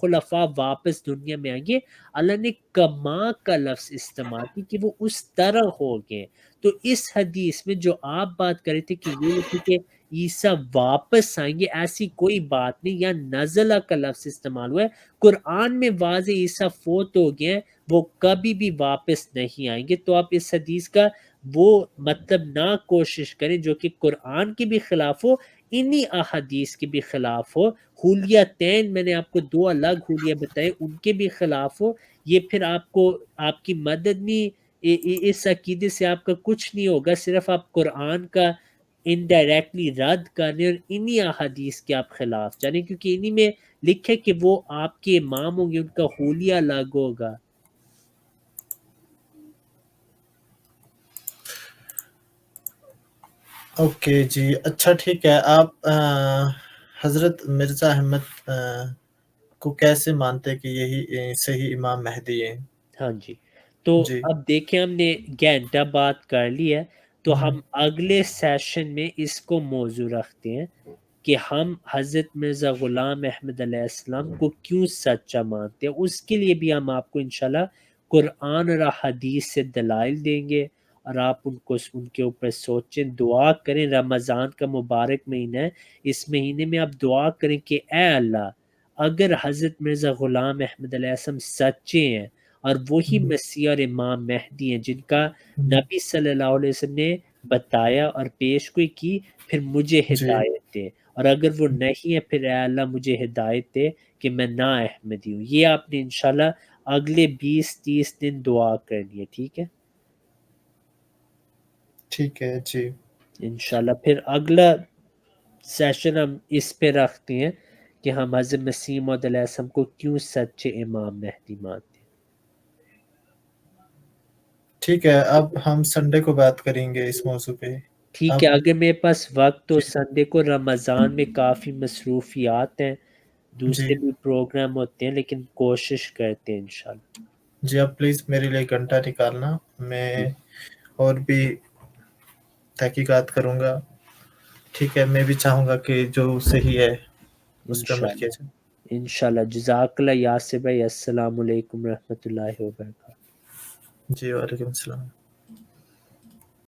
خلفاء واپس دنیا میں آئیں گے، اللہ نے کما کا لفظ استعمال کی کہ وہ اس طرح ہو گے۔ تو اس حدیث میں جو آپ بات کر رہے تھے کہ یہ تھی کہ عیسیٰ واپس آئیں گے، ایسی کوئی بات نہیں، یا نزلہ کا لفظ استعمال ہوا ہے۔ قرآن میں واضح عیسیٰ فوت ہو گئے ہیں، وہ کبھی بھی واپس نہیں آئیں گے۔ تو آپ اس حدیث کا وہ مطلب نہ کوشش کریں جو کہ قرآن کے بھی خلاف ہو، انہی احادیث کے بھی خلاف ہو۔ حلیتین میں نے آپ کو دو الگ حلیہ بتائے، ان کے بھی خلاف ہو۔ یہ پھر آپ کو آپ کی مدد نہیں، اس عقیدے سے آپ کا کچھ نہیں ہوگا، صرف آپ قرآن کا انڈائریکٹلی رد کرنے اور انہی احادیث کے آپ خلاف جانے، کیونکہ انہی میں لکھے کہ وہ آپ کے امام ہوں گے، ان کا حلیہ الگ ہوگا۔ اوکے جی، اچھا ٹھیک ہے۔ آپ حضرت مرزا احمد کو کیسے مانتے کہ یہی صحیح امام مہدی ہیں؟ ہاں جی، تو جی اب دیکھیں ہم نے گھنٹہ بات کر لی ہے، تو ہم اگلے سیشن میں اس کو موضوع رکھتے ہیں کہ ہم حضرت مرزا غلام احمد علیہ السلام کو کیوں سچا مانتے ہیں۔ اس کے لیے بھی ہم آپ کو انشاءاللہ قرآن اور حدیث سے دلائل دیں گے، اور آپ ان کے اوپر سوچیں، دعا کریں۔ رمضان کا مبارک مہینہ ہے، اس مہینے میں آپ دعا کریں کہ اے اللہ، اگر حضرت مرزا غلام احمد علیہ السلام سچے ہیں اور وہی مسیح اور امام مہدی ہیں جن کا نبی صلی اللہ علیہ وسلم نے بتایا اور پیش گوئی کی، پھر مجھے جی ہدایت دے، اور اگر وہ نہیں ہے پھر اے اللہ مجھے ہدایت دے کہ میں نا احمدی ہوں۔ یہ آپ نے انشاءاللہ اگلے 20-30 دن دعا کرنی ہے، ٹھیک ہے ٹھیک ہے جی، انشاءاللہ۔ پھر اگلا سیشن ہم اس پہ رکھتے ہیں کہ ہم حضرت مسیح موعود علیہ السلام کو کیوں سچے امام مہدی مانتے ہیں۔ ٹھیک ہے۔ اب ہم سنڈے کو بات کریں گے اس موضوع پہ۔ ٹھیک ہے، اب اگر میرے پاس وقت ہو جی سنڈے کو، رمضان میں کافی مصروفیات ہیں، جی دوسرے بھی پروگرام ہوتے ہیں، لیکن کوشش کرتے ہیں انشاءاللہ۔ جی آپ پلیز میرے لیے گھنٹہ نکالنا، میں جی اور بھی تحقیقات کروں گا، ٹھیک ہے، میں بھی چاہوں گا کہ جو صحیح ہے اس پہ عمل کیا انشاءاللہ، جائے۔ انشاءاللہ۔ جزاک اللہ یاسر بھائی، السلام علیکم ورحمۃ اللہ وبرکاتہ۔ جی وعلیکم السلام۔